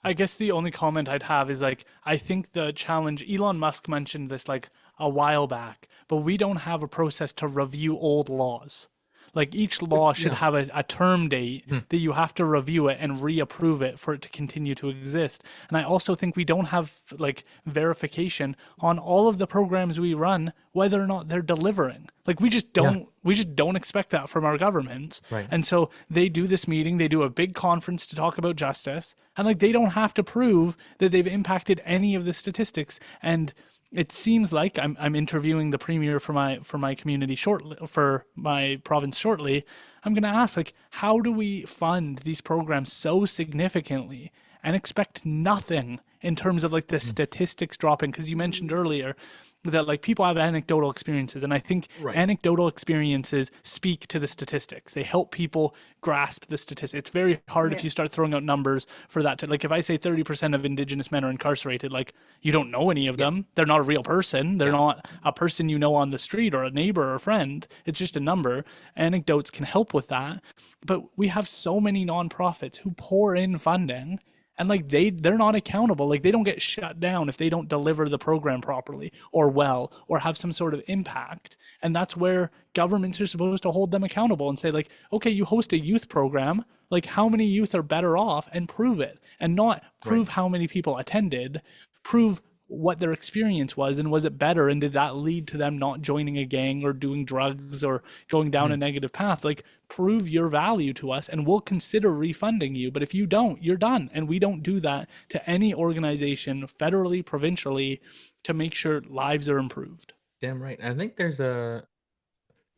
I guess the only comment I'd have is like, I think the challenge, Elon Musk mentioned this like a while back, but we don't have a process to review old laws. Like each law should have a term date that you have to review it and reapprove it for it to continue to exist. And I also think we don't have like verification on all of the programs we run, whether or not they're delivering. Like we just don't expect that from our governments. Right. And so they do this meeting, they do a big conference to talk about justice, and like they don't have to prove that they've impacted any of the statistics. And it seems like I'm interviewing the premier for my community shortly, for my province shortly. I'm going to ask, like, how do we fund these programs so significantly and expect nothing in terms of like the statistics dropping, because you mentioned earlier that like people have anecdotal experiences, and I think Right. anecdotal experiences speak to the statistics. They help people grasp the statistics. It's very hard if you start throwing out numbers for that to, like, if I say 30% of Indigenous men are incarcerated, like, you don't know any of them. They're not a real person. They're not a person you know on the street or a neighbor or a friend. It's just a number. Anecdotes can help with that. But we have so many nonprofits who pour in funding, and like they're not accountable. Like, they don't get shut down if they don't deliver the program properly or well or have some sort of impact. And that's where governments are supposed to hold them accountable and say, like, okay, you host a youth program, like, how many youth are better off, and prove it, and not prove how many people attended, prove what their experience was, and was it better, and did that lead to them not joining a gang or doing drugs or going down a negative path. Like, prove your value to us and we'll consider refunding you. But if you don't, you're done. And we don't do that to any organization, federally, provincially, to make sure lives are improved. Damn right. I think there's for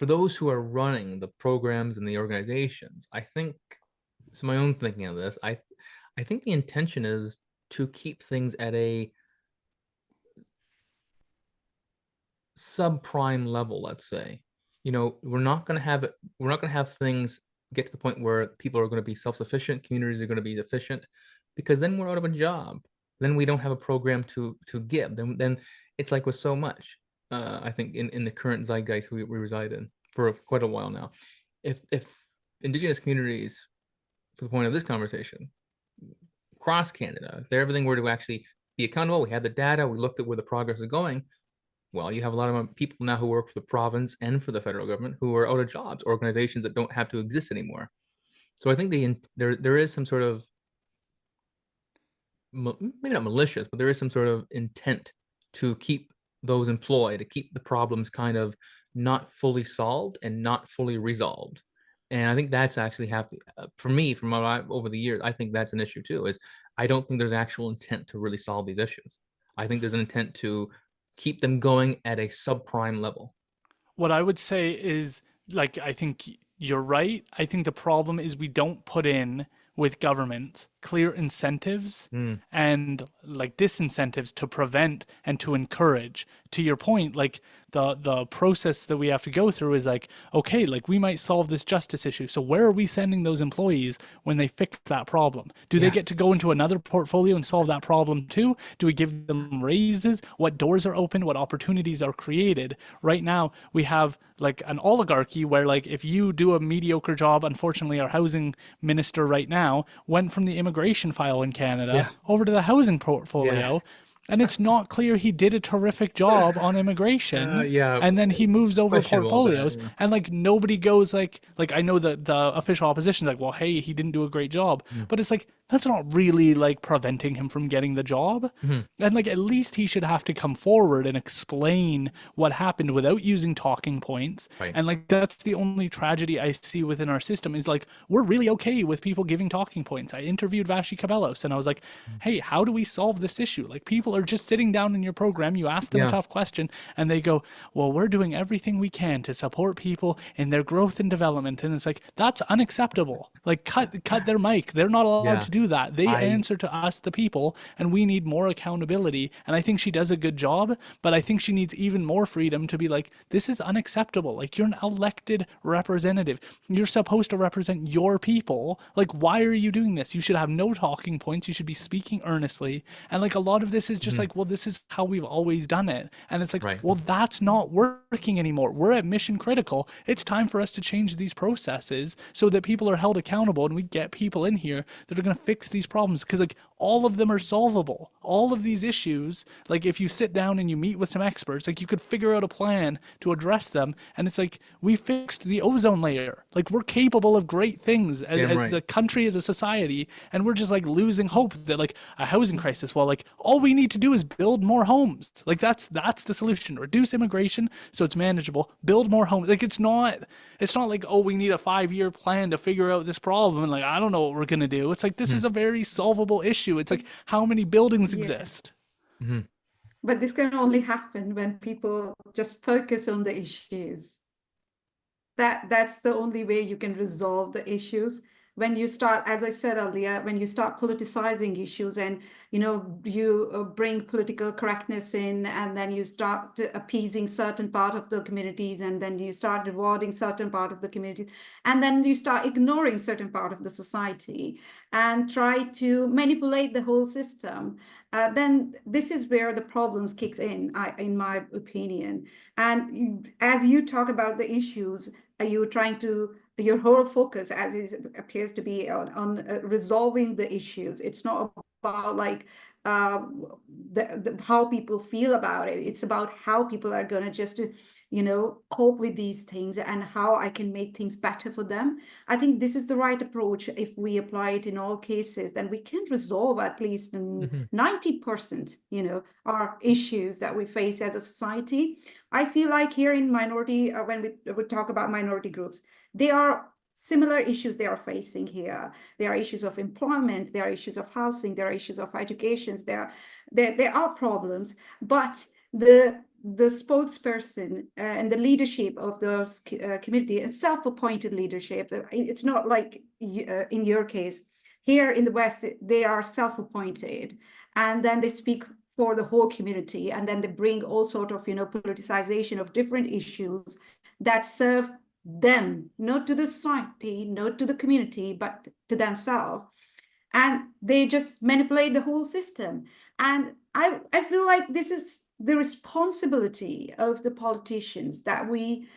those who are running the programs and the organizations, I think, it's my own thinking of this, I think the intention is to keep things at a subprime level, let's say. We're not going to have things get to the point where people are going to be self-sufficient, communities are going to be efficient, because then we're out of a job. Then we don't have a program to give. Then it's like with so much, I think in the current zeitgeist we reside in for quite a while now. If Indigenous communities, for the point of this conversation, across Canada, if everything were to actually be accountable, we had the data, we looked at where the progress is going, well, you have a lot of people now who work for the province and for the federal government who are out of jobs, organizations that don't have to exist anymore. So I think there is some sort of, maybe not malicious, but there is some sort of intent to keep those employed, to keep the problems kind of not fully solved and not fully resolved. And I think that's actually happening for me, from what over the years. I think that's an issue too. Is I don't think there's actual intent to really solve these issues. I think there's an intent to keep them going at a subprime level. What I would say is, like, I think you're right. I think the problem is we don't put in with government clear incentives and like disincentives to prevent and to encourage. To your point, like the process that we have to go through is like, okay, like we might solve this justice issue. So where are we sending those employees when they fix that problem? Do they get to go into another portfolio and solve that problem too? Do we give them raises? What doors are open? What opportunities are created? Right now, we have like an oligarchy where, like, if you do a mediocre job, unfortunately, our housing minister right now went from the immigration file in Canada over to the housing portfolio. And it's not clear he did a terrific job on immigration. And then he moves over portfolios, and like nobody goes like I know that the official opposition is like, well, hey, he didn't do a great job. But it's like, that's not really like preventing him from getting the job. And like, at least he should have to come forward and explain what happened without using talking points. And like, that's the only tragedy I see within our system, is like, we're really okay with people giving talking points. I interviewed Vashi Cabellos and I was like, hey, how do we solve this issue? Like, people are just sitting down in your program, you ask them a tough question and they go, well, we're doing everything we can to support people in their growth and development. And it's like, that's unacceptable. Like, cut their mic. They're not allowed to do that. They answer to us, the people, and we need more accountability. And I think she does a good job, but I think she needs even more freedom to be like, this is unacceptable. Like, you're an elected representative. You're supposed to represent your people. Like, why are you doing this? You should have no talking points. You should be speaking earnestly. And like, a lot of this is just like, well, this is how we've always done it. And it's like, well, that's not working anymore. We're at mission critical. It's time for us to change these processes so that people are held accountable and we get people in here that are going to fix these problems, because like, all of them are solvable. All of these issues, like, if you sit down and you meet with some experts, like, you could figure out a plan to address them. And it's like, we fixed the ozone layer. Like, we're capable of great things as a country, as a society, and we're just like losing hope that like a housing crisis, well, like, all we need to do is build more homes. Like, that's the solution. Reduce immigration so it's manageable. Build more homes. Like, it's not like, oh, we need a 5-year plan to figure out this problem, and like, I don't know what we're gonna do. It's like, this is a very solvable issue. It's like, how many buildings exist? But this can only happen when people just focus on the issues. That's the only way you can resolve the issues. when you start, as I said earlier, when you start politicizing issues and, you bring political correctness in, and then you start appeasing certain part of the communities, and then you start rewarding certain part of the communities, and then you start ignoring certain part of the society and try to manipulate the whole system, then this is where the problems kicks in my opinion. And as you talk about the issues, you're trying to, your whole focus, as it appears to be, on resolving the issues. It's not about like how people feel about it. It's about how people are going to just cope with these things, and how I can make things better for them. I think this is the right approach. If we apply it in all cases, then we can resolve at least 90%, our issues that we face as a society. I feel like here in minority, when we talk about minority groups, they are similar issues they are facing here. There are issues of employment, there are issues of housing, there are issues of education, there are problems, but the spokesperson and the leadership of those community, and self-appointed leadership, it's not like in your case. Here in the West, they are self-appointed, and then they speak for the whole community, and then they bring all sort of politicization of different issues that serve them, not to the society, not to the community, but to themselves. And they just manipulate the whole system. And I feel like this is the responsibility of the politicians, that we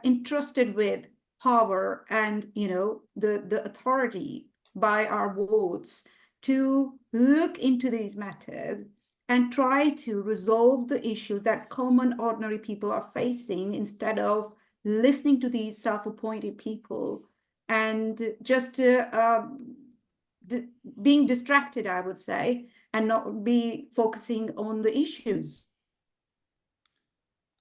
entrusted with power and the authority by our votes, to look into these matters and try to resolve the issues that common ordinary people are facing, instead of listening to these self-appointed people and just being distracted, I would say, and not be focusing on the issues.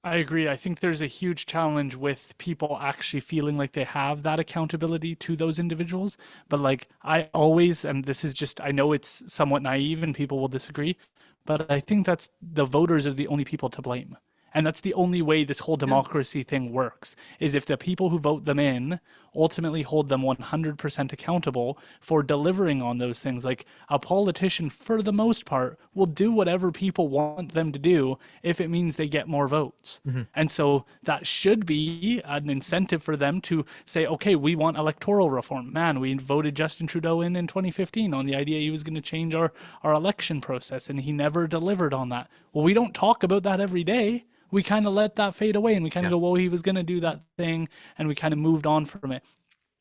I agree. I think there's a huge challenge with people actually feeling like they have that accountability to those individuals. But like I always, and this is just, I know it's somewhat naive and people will disagree, but I think that's the voters are the only people to blame. And that's the only way this whole democracy thing works, is if the people who vote them in ultimately hold them 100% accountable for delivering on those things. Like a politician, for the most part, will do whatever people want them to do if it means they get more votes. And so that should be an incentive for them to say, okay, we want electoral reform. Man, we voted Justin Trudeau in 2015 on the idea he was going to change our election process, and he never delivered on that. Well, we don't talk about that every day. We kind of let that fade away, and we kind of go, well, he was going to do that thing, and we kind of moved on from it.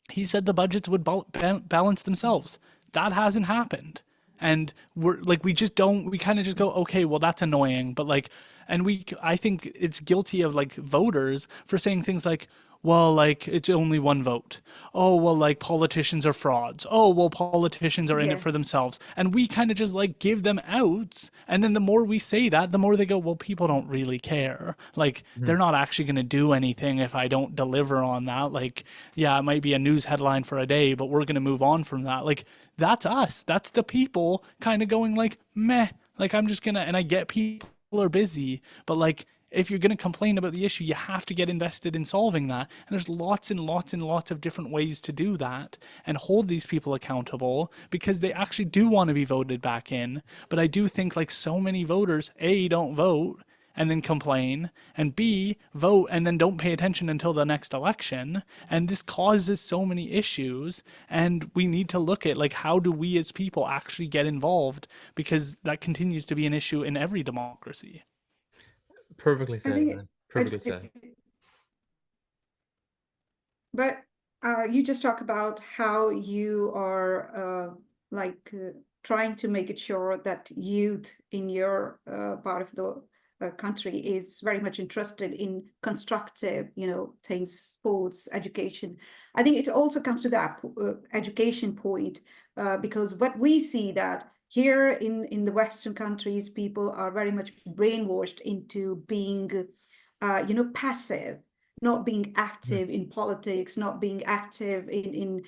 He said the budgets would balance themselves. That hasn't happened. And we're like, we kind of just go, okay, well, that's annoying. But like, I think it's guilty of like voters for saying things like, well, like, it's only one vote. Oh, well, like, politicians are frauds. Oh, well, politicians are in it for themselves. And we kind of just, like, give them outs. And then the more we say that, the more they go, well, people don't really care. Like, they're not actually going to do anything if I don't deliver on that. Like, yeah, it might be a news headline for a day, but we're going to move on from that. Like, that's us. That's the people kind of going, like, meh. Like, I'm just going to, and I get people are busy, but, like, if you're going to complain about the issue, you have to get invested in solving that. And there's lots and lots and lots of different ways to do that and hold these people accountable, because they actually do want to be voted back in. But I do think like so many voters, A, don't vote and then complain, and B, vote and then don't pay attention until the next election. And this causes so many issues, and we need to look at like, how do we as people actually get involved, because that continues to be an issue in every democracy. Perfectly said, man. Perfectly said. But you just talk about how you are trying to make it sure that youth in your part of the country is very much interested in constructive, things, sports, education. I think it also comes to that education point, because what we see that here in the Western countries, people are very much brainwashed into being, passive, not being active in politics, not being active in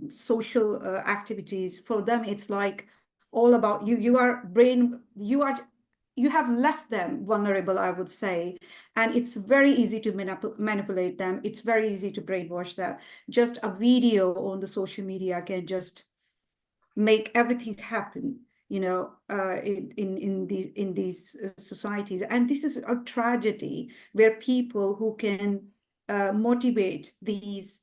social activities. For them, it's like all about you. You are you have left them vulnerable, I would say, and it's very easy to manipulate them. It's very easy to brainwash them. Just a video on the social media can just make everything happen, in these societies. And this is a tragedy where people who can motivate these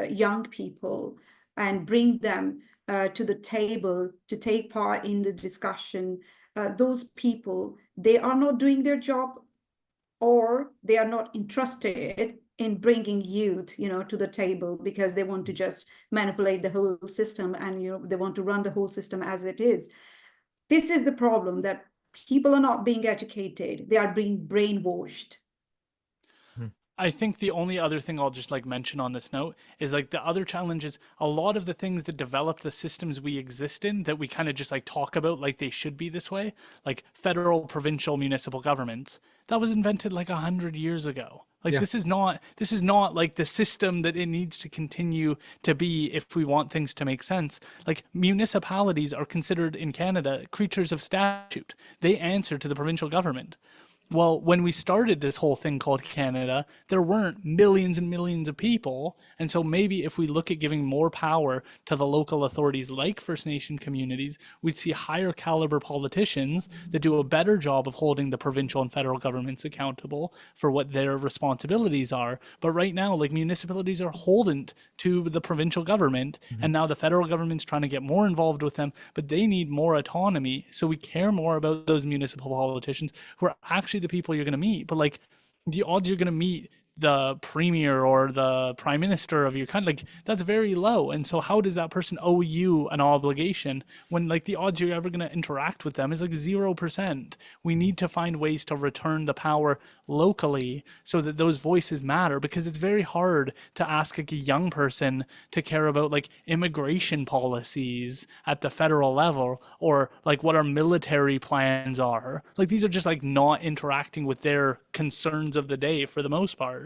young people and bring them to the table to take part in the discussion, those people, they are not doing their job, or they are not interested in bringing youth, to the table, because they want to just manipulate the whole system, and they want to run the whole system as it is. This is the problem, that people are not being educated, they are being brainwashed. I think the only other thing I'll just like mention on this note is like the other challenge is a lot of the things that developed the systems we exist in that we kind of just like talk about like they should be this way, like federal, provincial, municipal governments, that was invented like 100 years ago. Like Yeah. this is not like the system that it needs to continue to be if we want things to make sense. Like municipalities are considered in Canada creatures of statute. They answer to the provincial government. Well, when we started this whole thing called Canada, there weren't millions and millions of people. And so maybe if we look at giving more power to the local authorities like First Nation communities, we'd see higher caliber politicians that do a better job of holding the provincial and federal governments accountable for what their responsibilities are. But right now, like municipalities are holden to the provincial government, and now the federal government's trying to get more involved with them, but they need more autonomy. So we care more about those municipal politicians who are actually the people you're going to meet. But like the odds you're going to meet the premier or the prime minister of your country, like that's very low. And so how does that person owe you an obligation when like the odds you're ever going to interact with them is like 0%? We need to find ways to return the power locally so that those voices matter, because it's very hard to ask like a young person to care about like immigration policies at the federal level, or like what our military plans are. Like these are just like not interacting with their concerns of the day for the most part.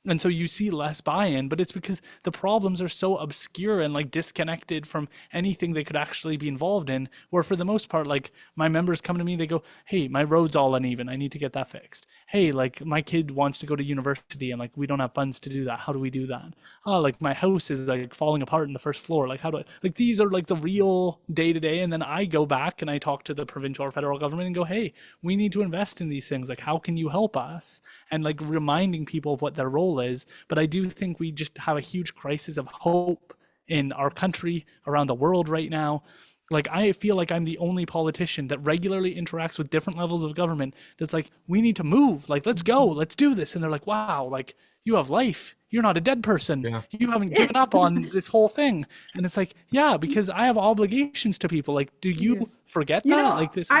And so you see less buy-in, but it's because the problems are so obscure and like disconnected from anything they could actually be involved in, where for the most part, like my members come to me, they go, hey, my road's all uneven, I need to get that fixed. Hey, like my kid wants to go to university and like we don't have funds to do that, how do we do that? Oh, like my house is like falling apart in the first floor, like how do I, like these are like the real day-to-day. And then I go back and I talk to the provincial or federal government and go, hey, we need to invest in these things, like how can you help us? And like reminding people of what their role is. But I do think we just have a huge crisis of hope in our country, around the world right now. Like I feel like I'm the only politician that regularly interacts with different levels of government that's like, we need to move, like let's go, let's do this. And they're like, wow, like you have life, you're not a dead person, Yeah. you haven't given up on this whole thing. And it's like, yeah, because I have obligations to people. Like, do you Yes. forget that? Like this is...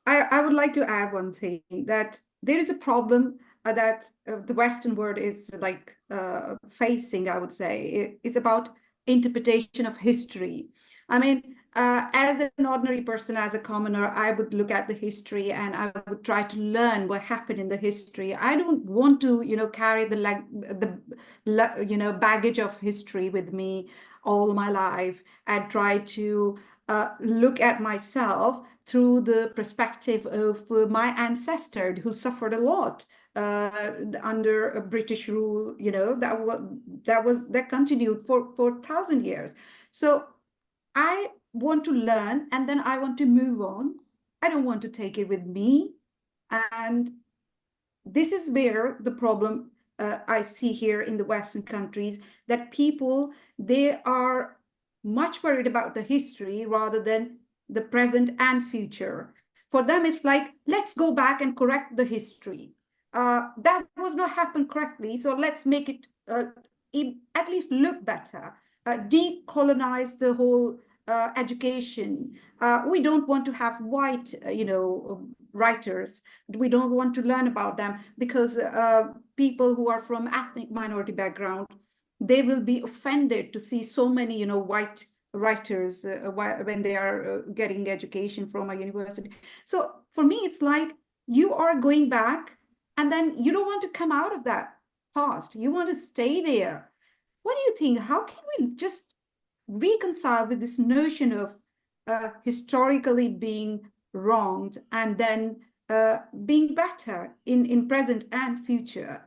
I would like to add one thing, that there is a problem that the Western world is like facing, I would say. It's about interpretation of history. I mean, as an ordinary person, as a commoner, I would look at the history and I would try to learn what happened in the history. I don't want to, carry the baggage of history with me all my life and try to look at myself through the perspective of my ancestor who suffered a lot under a British rule, that continued for 1,000 years. So I want to learn and then I want to move on. I don't want to take it with me. And this is where the problem I see here in the Western countries, that people, they are much worried about the history rather than the present and future. For them, it's like, let's go back and correct the history. That was not happened correctly, so let's make it at least look better. Decolonize the whole education. We don't want to have white, writers. We don't want to learn about them because people who are from ethnic minority background, they will be offended to see so many, white writers when they are getting education from a university. So for me, it's like you are going back and then you don't want to come out of that past. You want to stay there. What do you think? How can we just reconcile with this notion of historically being wronged and then being better in present and future?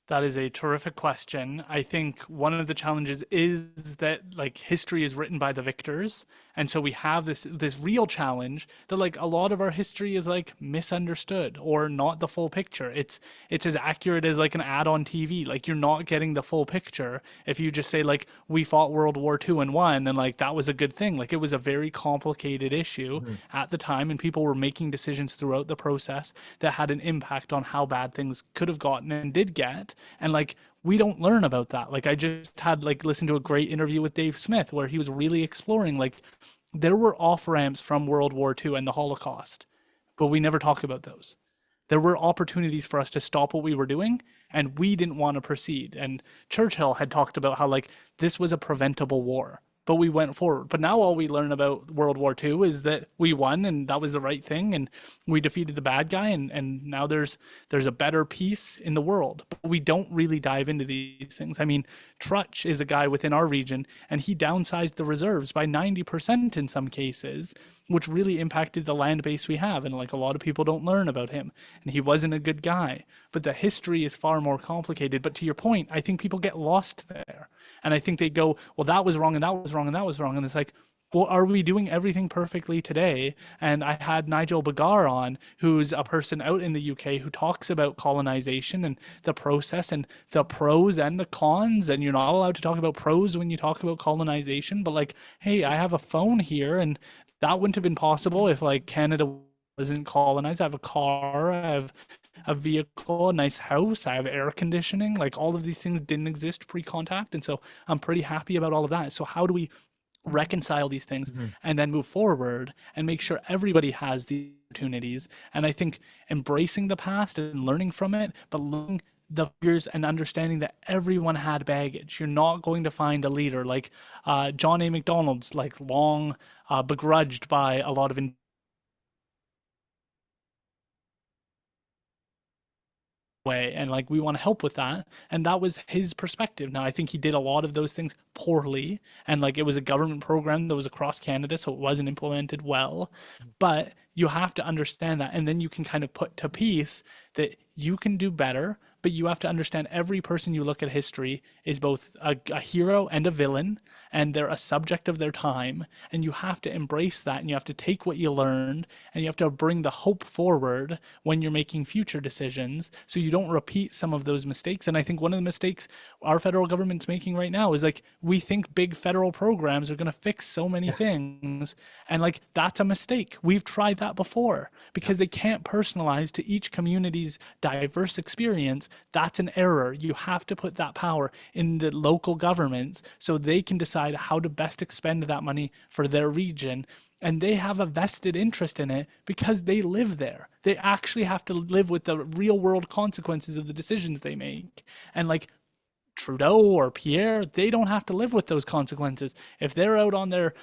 That is a terrific question. I think one of the challenges is that like history is written by the victors. And so we have this real challenge that like a lot of our history is like misunderstood or not the full picture. It's as accurate as like an ad on TV. Like you're not getting the full picture if you just say like we fought World War II and won and like that was a good thing. Like it was a very complicated issue Mm-hmm. at the time and people were making decisions throughout the process that had an impact on how bad things could have gotten and did get. And like we don't learn about that. Like I just had like listened to a great interview with Dave Smith where he was really exploring like there were off ramps from World War II and the Holocaust, but we never talk about those. There were opportunities for us to stop what we were doing, and we didn't want to proceed. And Churchill had talked about how like this was a preventable war, but we went forward. But now all we learn about World War II is that we won and that was the right thing, and we defeated the bad guy, and now there's a better peace in the world. But we don't really dive into these things. I mean, Trutch is a guy within our region, and he downsized the reserves by 90% in some cases, which really impacted the land base we have. And like a lot of people don't learn about him. And he wasn't a good guy. But the history is far more complicated. But to your point, I think people get lost there. And I think they go, well, that was wrong, and that was wrong, and that was wrong. And it's like, well, are we doing everything perfectly today? And I had Nigel Bagar on, who's a person out in the UK who talks about colonization and the process and the pros and the cons. And you're not allowed to talk about pros when you talk about colonization. But like, hey, I have a phone here, and that wouldn't have been possible if like Canada wasn't colonized. I have a car, I have a vehicle, a nice house, I have air conditioning. Like all of these things didn't exist pre-contact. And so I'm pretty happy about all of that. So how do we reconcile these things Mm-hmm. and then move forward and make sure everybody has the opportunities? And I think embracing the past and learning from it, but learning the figures and understanding that everyone had baggage. You're not going to find a leader like John A. Macdonald's, like long begrudged by a lot of way, and like we want to help with that, and that was his perspective. Now I think he did a lot of those things poorly, and like it was a government program that was across Canada, so it wasn't implemented well. But you have to understand that, and then you can kind of put to peace that you can do better. But you have to understand every person you look at history is both a hero and a villain, and they're a subject of their time. And you have to embrace that, and you have to take what you learned, and you have to bring the hope forward when you're making future decisions so you don't repeat some of those mistakes. And I think one of the mistakes our federal government's making right now is like we think big federal programs are going to fix so many things, and like that's a mistake. We've tried that before because they can't personalize to each community's diverse experience. That's an error. You have to put that power in the local governments so they can decide how to best expend that money for their region. And they have a vested interest in it because they live there. They actually have to live with the real world consequences of the decisions they make. And like Trudeau or Pierre, they don't have to live with those consequences. If they're out on their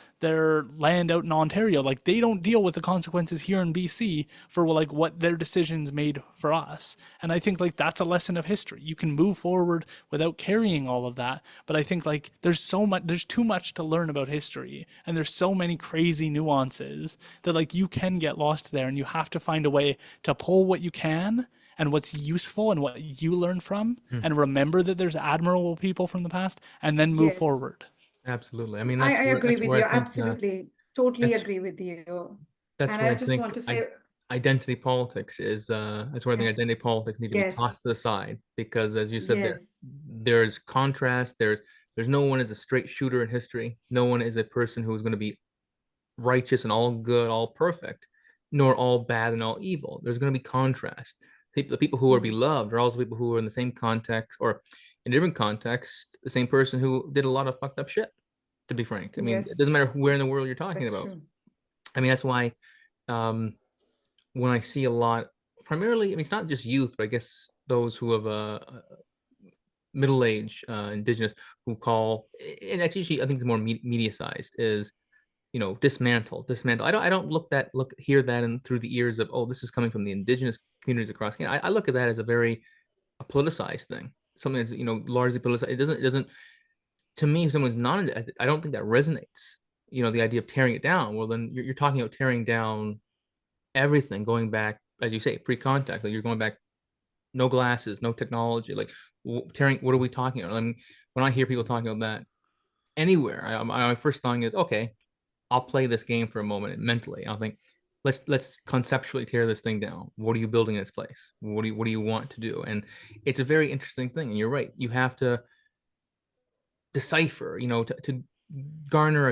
land out in Ontario, like they don't deal with the consequences here in BC for like what their decisions made for us. And I think like that's a lesson of history. You can move forward without carrying all of that. But I think like there's too much to learn about history, and there's so many crazy nuances that like you can get lost there, and you have to find a way to pull what you can and what's useful and what you learn from, and remember that there's admirable people from the past, and then move Yes, forward. Absolutely. I mean, I agree that's with where I you. think Absolutely. Totally that's agree with you. that's And where I I just think want to say, identity politics is that's where I think yeah, identity politics need to be tossed yes, to the side, because as you said there, yes, there's contrast, there's no one is a straight shooter in history. No one is a person who's going to be righteous and all good, all perfect, nor all bad and all evil. There's going to be contrast. The people who are mm, beloved are also people who are in the same context or in a different context, the same person who did a lot of fucked up shit, to be frank. I mean, it doesn't yes, matter where in the world you're talking that's about. true. I mean, that's why um, when I see a lot, primarily, I mean, it's not just youth, but I guess those who have middle age, indigenous, who call, and actually, I think it's more media sized, is dismantle. I don't hear that and through the ears of, oh, this is coming from the indigenous communities across Canada. I look at that as a very politicized thing, something that's largely politicized. It doesn't to me, if someone's not, I don't think that resonates. The idea of tearing it down. Well, then you're talking about tearing down everything, going back as you say, pre-contact, like you're going back, no glasses, no technology, like tearing, what are we talking about? I mean, when I hear people talking about that anywhere, my first thing is, okay, I'll play this game for a moment mentally. I'll think, let's conceptually tear this thing down. What are you building in its place? What do you want to do? And it's a very interesting thing. And you're right. You have to decipher, to garner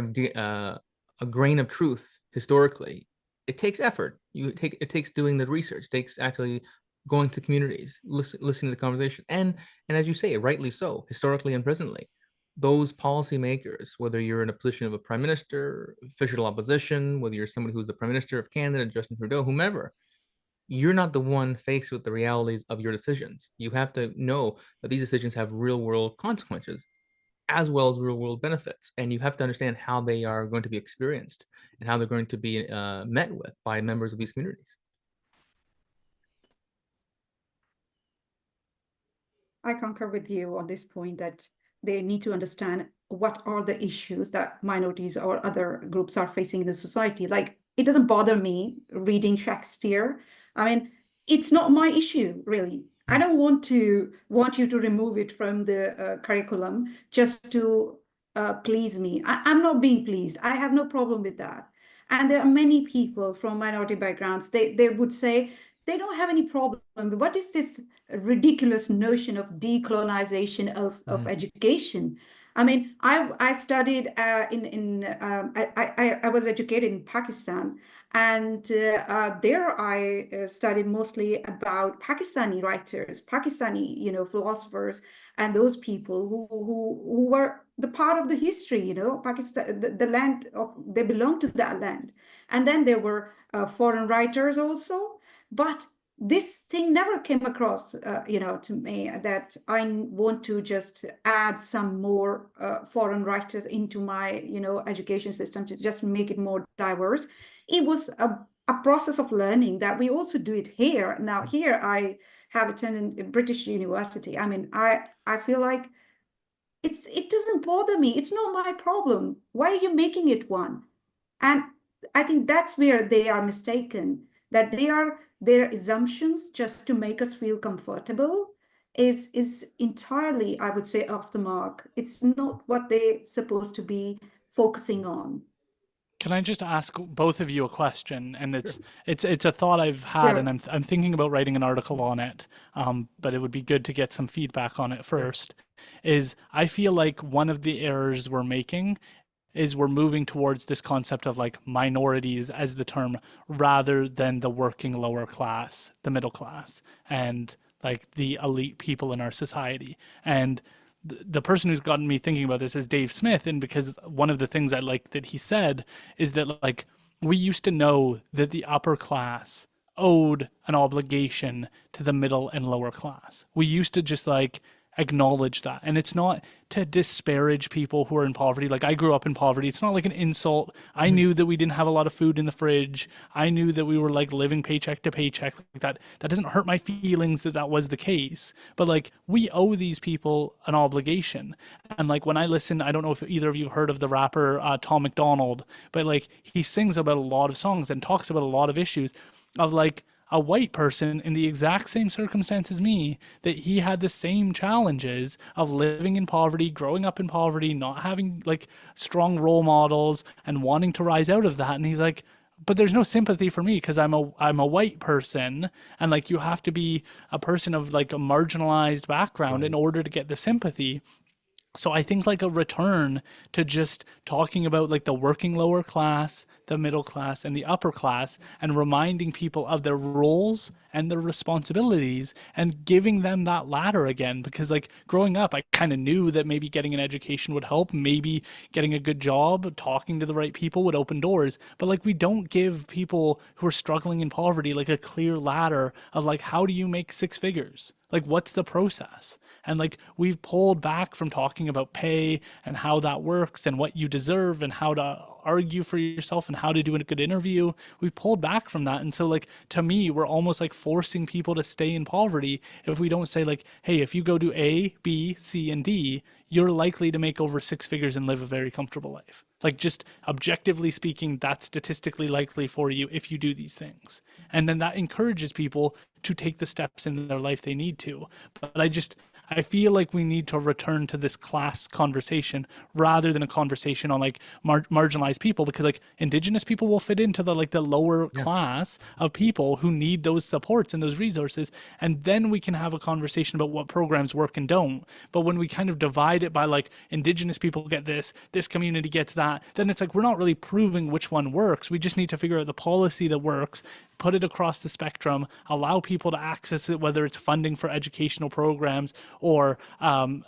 a grain of truth historically. It takes effort. It takes doing the research. It takes actually going to communities, listening to the conversation, and as you say, rightly so, historically and presently, those policymakers, whether you're in a position of a prime minister, official opposition, whether you're somebody who's the prime minister of Canada, Justin Trudeau, whomever, you're not the one faced with the realities of your decisions. You have to know that these decisions have real world consequences as well as real world benefits. And you have to understand how they are going to be experienced and how they're going to be met with by members of these communities. I concur with you on this point that they need to understand what are the issues that minorities or other groups are facing in the society. Like, it doesn't bother me reading Shakespeare. I mean, it's not my issue, really. I don't want you to remove it from the curriculum just to please me. I'm not being pleased. I have no problem with that. And there are many people from minority backgrounds. They would say they don't have any problem. What is this ridiculous notion of decolonization of education? I mean, I studied I was educated in Pakistan, and there I studied mostly about Pakistani writers, Pakistani, philosophers, and those people who were the part of the history, Pakistan, the land of, they belong to that land. And then there were foreign writers also, but this thing never came across, to me, that I want to just add some more foreign writers into my, education system to just make it more diverse. It was a process of learning that we also do it here. Now, here I have attended a British university. I mean, I feel like it doesn't bother me. It's not my problem. Why are you making it one? And I think that's where they are mistaken, that their assumptions just to make us feel comfortable is entirely, I would say, off the mark. It's not what they're supposed to be focusing on. Can I just ask both of you a question? And Sure. it's a thought I've had, Sure. and I'm thinking about writing an article on it. But it would be good to get some feedback on it first. Is I feel like one of the errors we're making is we're moving towards this concept of like minorities as the term rather than the working lower class, the middle class, and like the elite people in our society. And the person who's gotten me thinking about this is Dave Smith. And because one of the things I like that he said is that like we used to know that the upper class owed an obligation to the middle and lower class. We used to just like acknowledge that. And it's not to disparage people who are in poverty. Like I grew up in poverty. It's not like an insult. I knew that we didn't have a lot of food in the fridge. I knew that we were like living paycheck to paycheck like that. That doesn't hurt my feelings that that was the case. But like we owe these people an obligation. And like when I listen, I don't know if either of you have heard of the rapper Tom McDonald, but like he sings about a lot of songs and talks about a lot of issues of like a white person in the exact same circumstance as me, that he had the same challenges of living in poverty, growing up in poverty, not having like strong role models and wanting to rise out of that. And he's like, but there's no sympathy for me because I'm a white person, and like you have to be a person of like a marginalized background in order to get the sympathy. So I think like a return to just talking about like the working lower class, the middle class, and the upper class, and reminding people of their roles and their responsibilities and giving them that ladder again. Because like growing up, I kind of knew that maybe getting an education would help, maybe getting a good job, talking to the right people would open doors. But like we don't give people who are struggling in poverty like a clear ladder of like, how do you make six figures? Like, what's the process? And like, we've pulled back from talking about pay and how that works and what you deserve and how to argue for yourself and how to do a good interview. We pulled back from that. And so like, to me, we're almost like forcing people to stay in poverty if we don't say like, hey, if you go to A, B, C, and D, you're likely to make over six figures and live a very comfortable life. Like just objectively speaking, that's statistically likely for you if you do these things. and then that encourages people to take the steps in their life they need to. But I feel like we need to return to this class conversation rather than a conversation on like marginalized people, because like indigenous people will fit into the like the lower class of people who need those supports and those resources, and then we can have a conversation about what programs work and don't. But when we kind of divide it by like indigenous people get this community gets that, then it's like we're not really proving which one works. We just need to figure out the policy that works, put it across the spectrum, allow people to access it, whether it's funding for educational programs or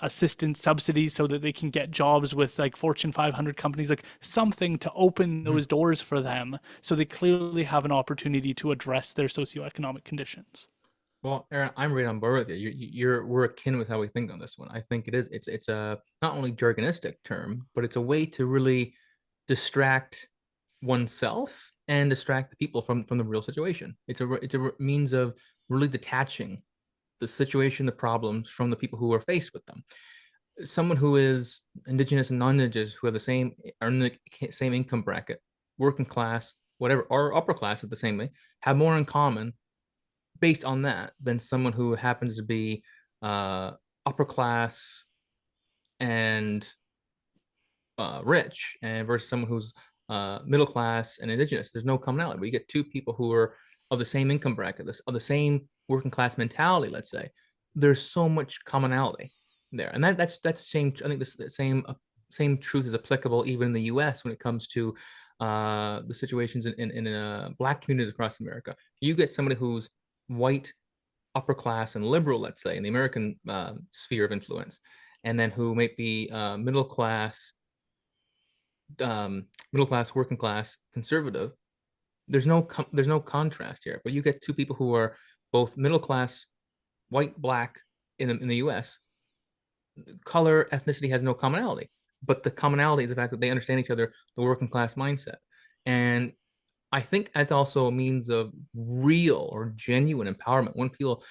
assistance subsidies so that they can get jobs with like Fortune 500 companies, like something to open those doors for them so they clearly have an opportunity to address their socioeconomic conditions. Well, Aaron, I'm right on board with you. We're akin with how we think on this one. I think it is. It's a not only jargonistic term, but it's a way to really distract oneself and distract the people from the real situation. It's a means of really detaching the situation, the problems from the people who are faced with them. Someone who is indigenous and non-indigenous who have the same are in the same income bracket, working class, whatever, or upper class at the same way, have more in common based on that than someone who happens to be upper class and rich, and versus someone who's middle class and indigenous. There's no commonality. We get two people who are of the same income bracket, of the same working class mentality. Let's say there's so much commonality there, and that's the same. I think the same truth is applicable even in the U.S. when it comes to the situations in Black communities across America. You get somebody who's white, upper class, and liberal, let's say, in the American sphere of influence, and then who might be middle class, working class, conservative. There's no contrast here. But you get two people who are both middle class, white, black in the U.S. Color, ethnicity has no commonality, but the commonality is the fact that they understand each other, the working class mindset, and I think that's also a means of real or genuine empowerment when people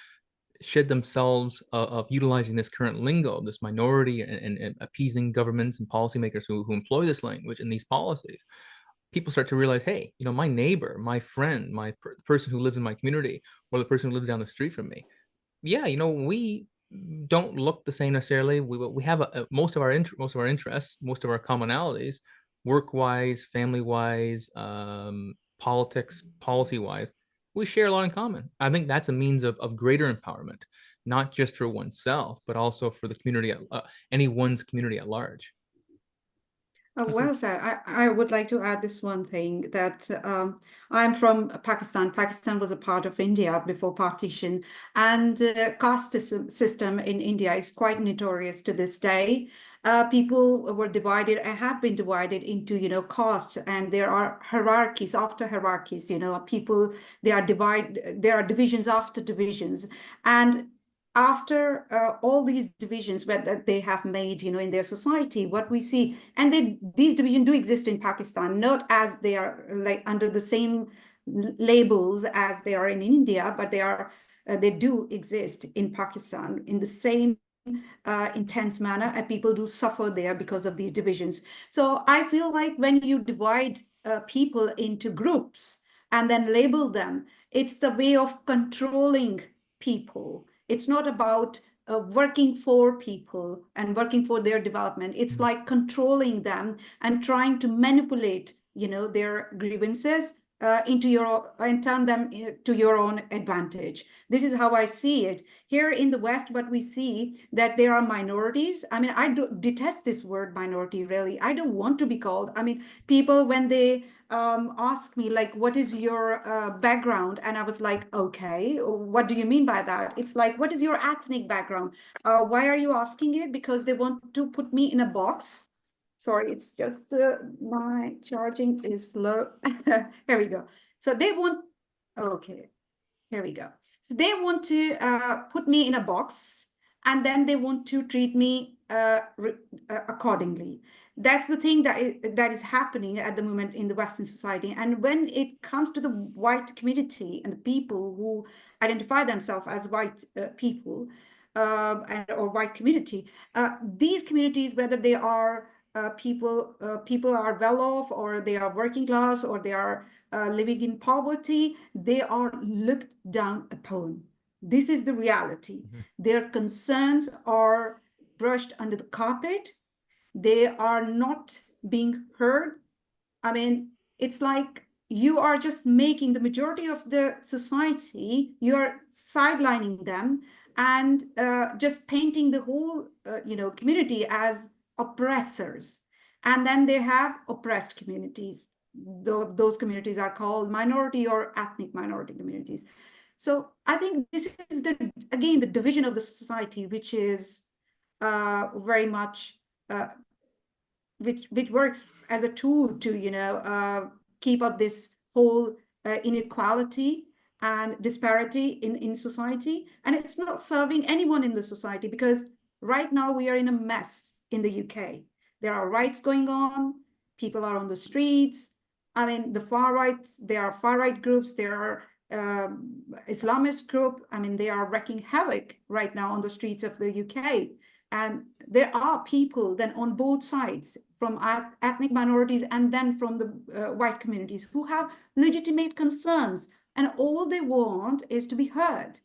shed themselves of utilizing this current lingo, this minority, and appeasing governments and policymakers who employ this language and these policies. People start to realize, hey, my neighbor, my friend, my person who lives in my community, or the person who lives down the street from me, yeah, we don't look the same necessarily. We have most of our interests, most of our commonalities, work wise, family wise, politics, policy wise. We share a lot in common. I think that's a means of greater empowerment, not just for oneself, but also for the community, anyone's community at large. Well said. I would like to add this one thing that I'm from Pakistan. Pakistan was a part of India before partition, and caste system in India is quite notorious to this day. People were divided and have been divided into, caste, and there are hierarchies after hierarchies. People, there are divisions after divisions, and after all these divisions that they have made, in their society, what we see, and these divisions do exist in Pakistan, not as they are like under the same labels as they are in India, but they do exist in Pakistan in the same intense manner, and people do suffer there because of these divisions. So I feel like when you divide people into groups and then label them, it's the way of controlling people. It's not about working for people and working for their development. It's like controlling them and trying to manipulate, their grievances and turn them to your own advantage. This is how I see it. Here in the West, what we see that there are minorities. I mean, I detest this word minority, really. I don't want to be called. I mean, people, when they ask me, like, what is your background? And I was like, okay, what do you mean by that? It's like, what is your ethnic background? Why are you asking it? Because they want to put me in a box. Sorry, it's just my charging is low. Here we go. So they want, okay, here we go. So they want to put me in a box, and then they want to treat me accordingly. That's the thing that is happening at the moment in the Western society. And when it comes to the white community and the people who identify themselves as white people or white community, these communities, whether they are people are well off, or they are working class, or they are living in poverty, they are looked down upon. This is the reality. Mhm. Their concerns are brushed under the carpet. They are not being heard. I mean, it's like you are just making the majority of the society, you're sidelining them and just painting the whole, community as oppressors. And then they have oppressed communities. Those communities are called minority or ethnic minority communities. So I think this is again the division of the society, which is very much which works as a tool to keep up this whole inequality and disparity in society, and it's not serving anyone in the society, because right now we are in a mess in the UK. There are riots going on, people are on the streets. I mean, there are far right groups, there are Islamist group. I mean, they are wreaking havoc right now on the streets of the UK. And there are people then on both sides, from ethnic minorities and then from the white communities, who have legitimate concerns, and all they want is to be heard.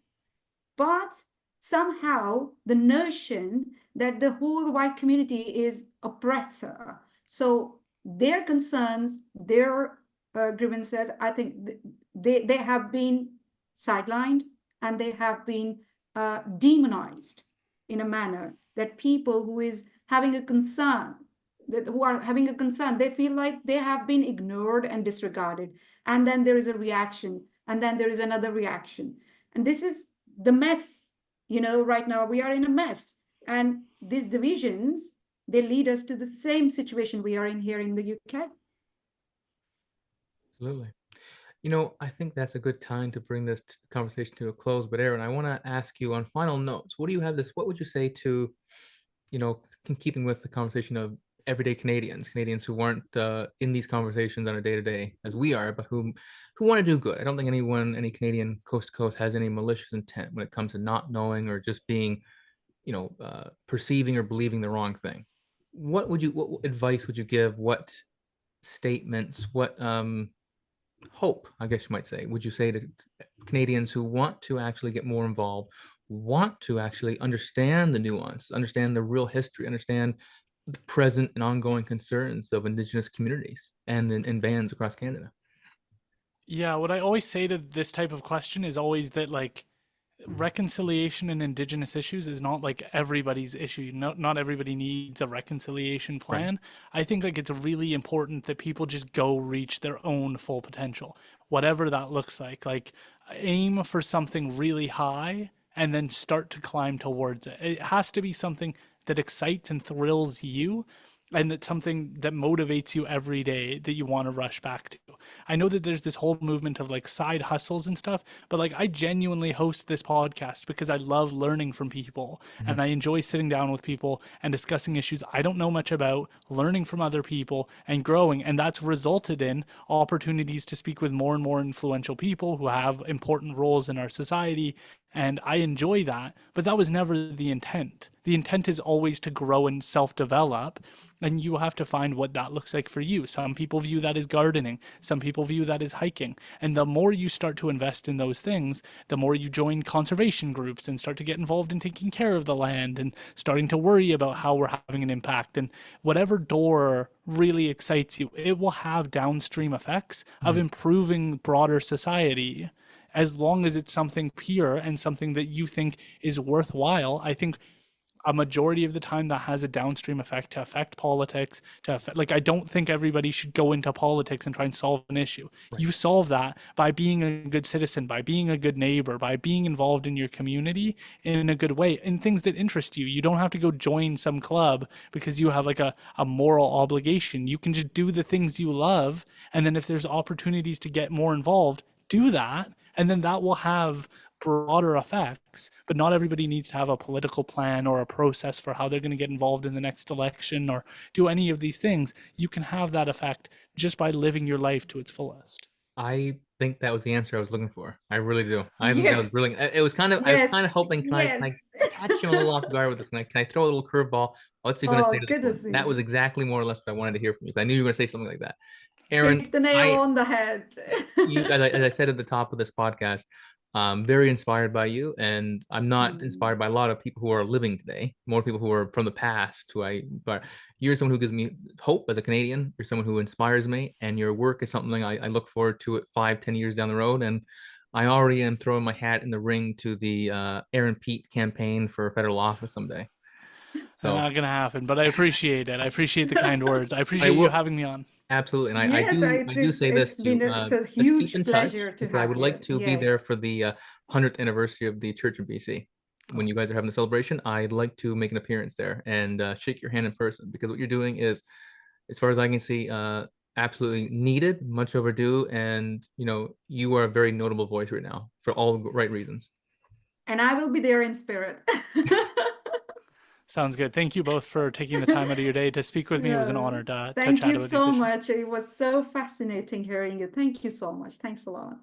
But somehow the notion that the whole white community is oppressor, so their concerns, their grievances, I think they have been sidelined, and they have been demonized in a manner that people who is having a concern, who are having a concern, they feel like they have been ignored and disregarded. And then there is a reaction, and then there is another reaction. And this is the mess. Right now we are in a mess. And these divisions, they lead us to the same situation we are in here in the UK. Absolutely. I think that's a good time to bring this conversation to a close. But Aaron, I want to ask you on final notes. What would you say to, in keeping with the conversation of everyday Canadians who aren't in these conversations on a day-to-day as we are, but who want to do good? I don't think any Canadian coast to coast has any malicious intent when it comes to not knowing or just being, perceiving or believing the wrong thing. What advice would you give? What statements? What hope, I guess you might say, would you say to Canadians who want to actually get more involved, want to actually understand the nuance, understand the real history, understand the present and ongoing concerns of Indigenous communities and in bands across Canada? Yeah, what I always say to this type of question is always that like reconciliation in indigenous issues is not like everybody's issue. Not everybody needs a reconciliation Right. plan. I think like it's really important that people just go reach their own full potential, whatever that looks like. Like aim for something really high and then start to climb towards it. It has to be something that excites and thrills you, and that's something that motivates you every day that you want to rush back to. I know that there's this whole movement of like side hustles and stuff, but like I genuinely host this podcast because I love learning from people, Mhm. and I enjoy sitting down with people and discussing issues I don't know much about, learning from other people and growing. And that's resulted in opportunities to speak with more and more influential people who have important roles in our society. And I enjoy that, but that was never the intent. The intent is always to grow and self develop, and you have to find what that looks like for you. Some people view that as gardening, some people view that as hiking. And the more you start to invest in those things, the more you join conservation groups and start to get involved in taking care of the land and starting to worry about how we're having an impact. And whatever door really excites you, it will have downstream effects of Mhm. improving broader society, as long as it's something pure and something that you think is worthwhile. I think a majority of the time that has a downstream effect to affect politics, to affect, like, I don't think everybody should go into politics and try and solve an issue. Right. You solve that by being a good citizen, by being a good neighbor, by being involved in your community in a good way, in things that interest you. You don't have to go join some club because you have like a moral obligation. You can just do the things you love, and then if there's opportunities to get more involved, do that, and then that will have broader effects. But not everybody needs to have a political plan or a process for how they're going to get involved in the next election or do any of these things. You can have that effect just by living your life to its fullest. I think that was the answer I was looking for. I really do. I think that was Yes, brilliant. It was kind of, I was kind of yes, hoping, can yes. I catch you a little off guard with this? Can I throw a little curveball? What's he going to say Oh, to this one? goodness That me. was exactly more or less what I wanted to hear from you. I knew you were going to say something like that. Aaron, Hit the nail I on the head. you as I said at the top of this podcast, I'm very inspired by you, and I'm not Mm. inspired by a lot of people who are living today. More people who are from the past. But you're someone who gives me hope as a Canadian. You're someone who inspires me, and your work is something I look forward to it 5, 10 years down the road. And I already am throwing my hat in the ring to the Aaron Pete campaign for federal office someday. So Not gonna happen, but I appreciate it. I appreciate the kind words. I I appreciate you will. having me on. Absolutely, and Yes, I do say this it's to been it's a let's keep huge in touch pleasure to because I have would like you. to be Yes. there for the 100th anniversary of the church in BC. When Oh, you guys are having the celebration, I'd like to make an appearance there and shake your hand in person because what you're doing is, as far as I can see, absolutely needed, much overdue, and you are a very notable voice right now for all the right reasons. And I will be there in spirit. sounds good. Thank you both for taking the time out of your day to speak with me. It was an Yeah. honor to Thank chat you about these so issues. much. It was so fascinating hearing you. Thank you so much. Thanks a lot.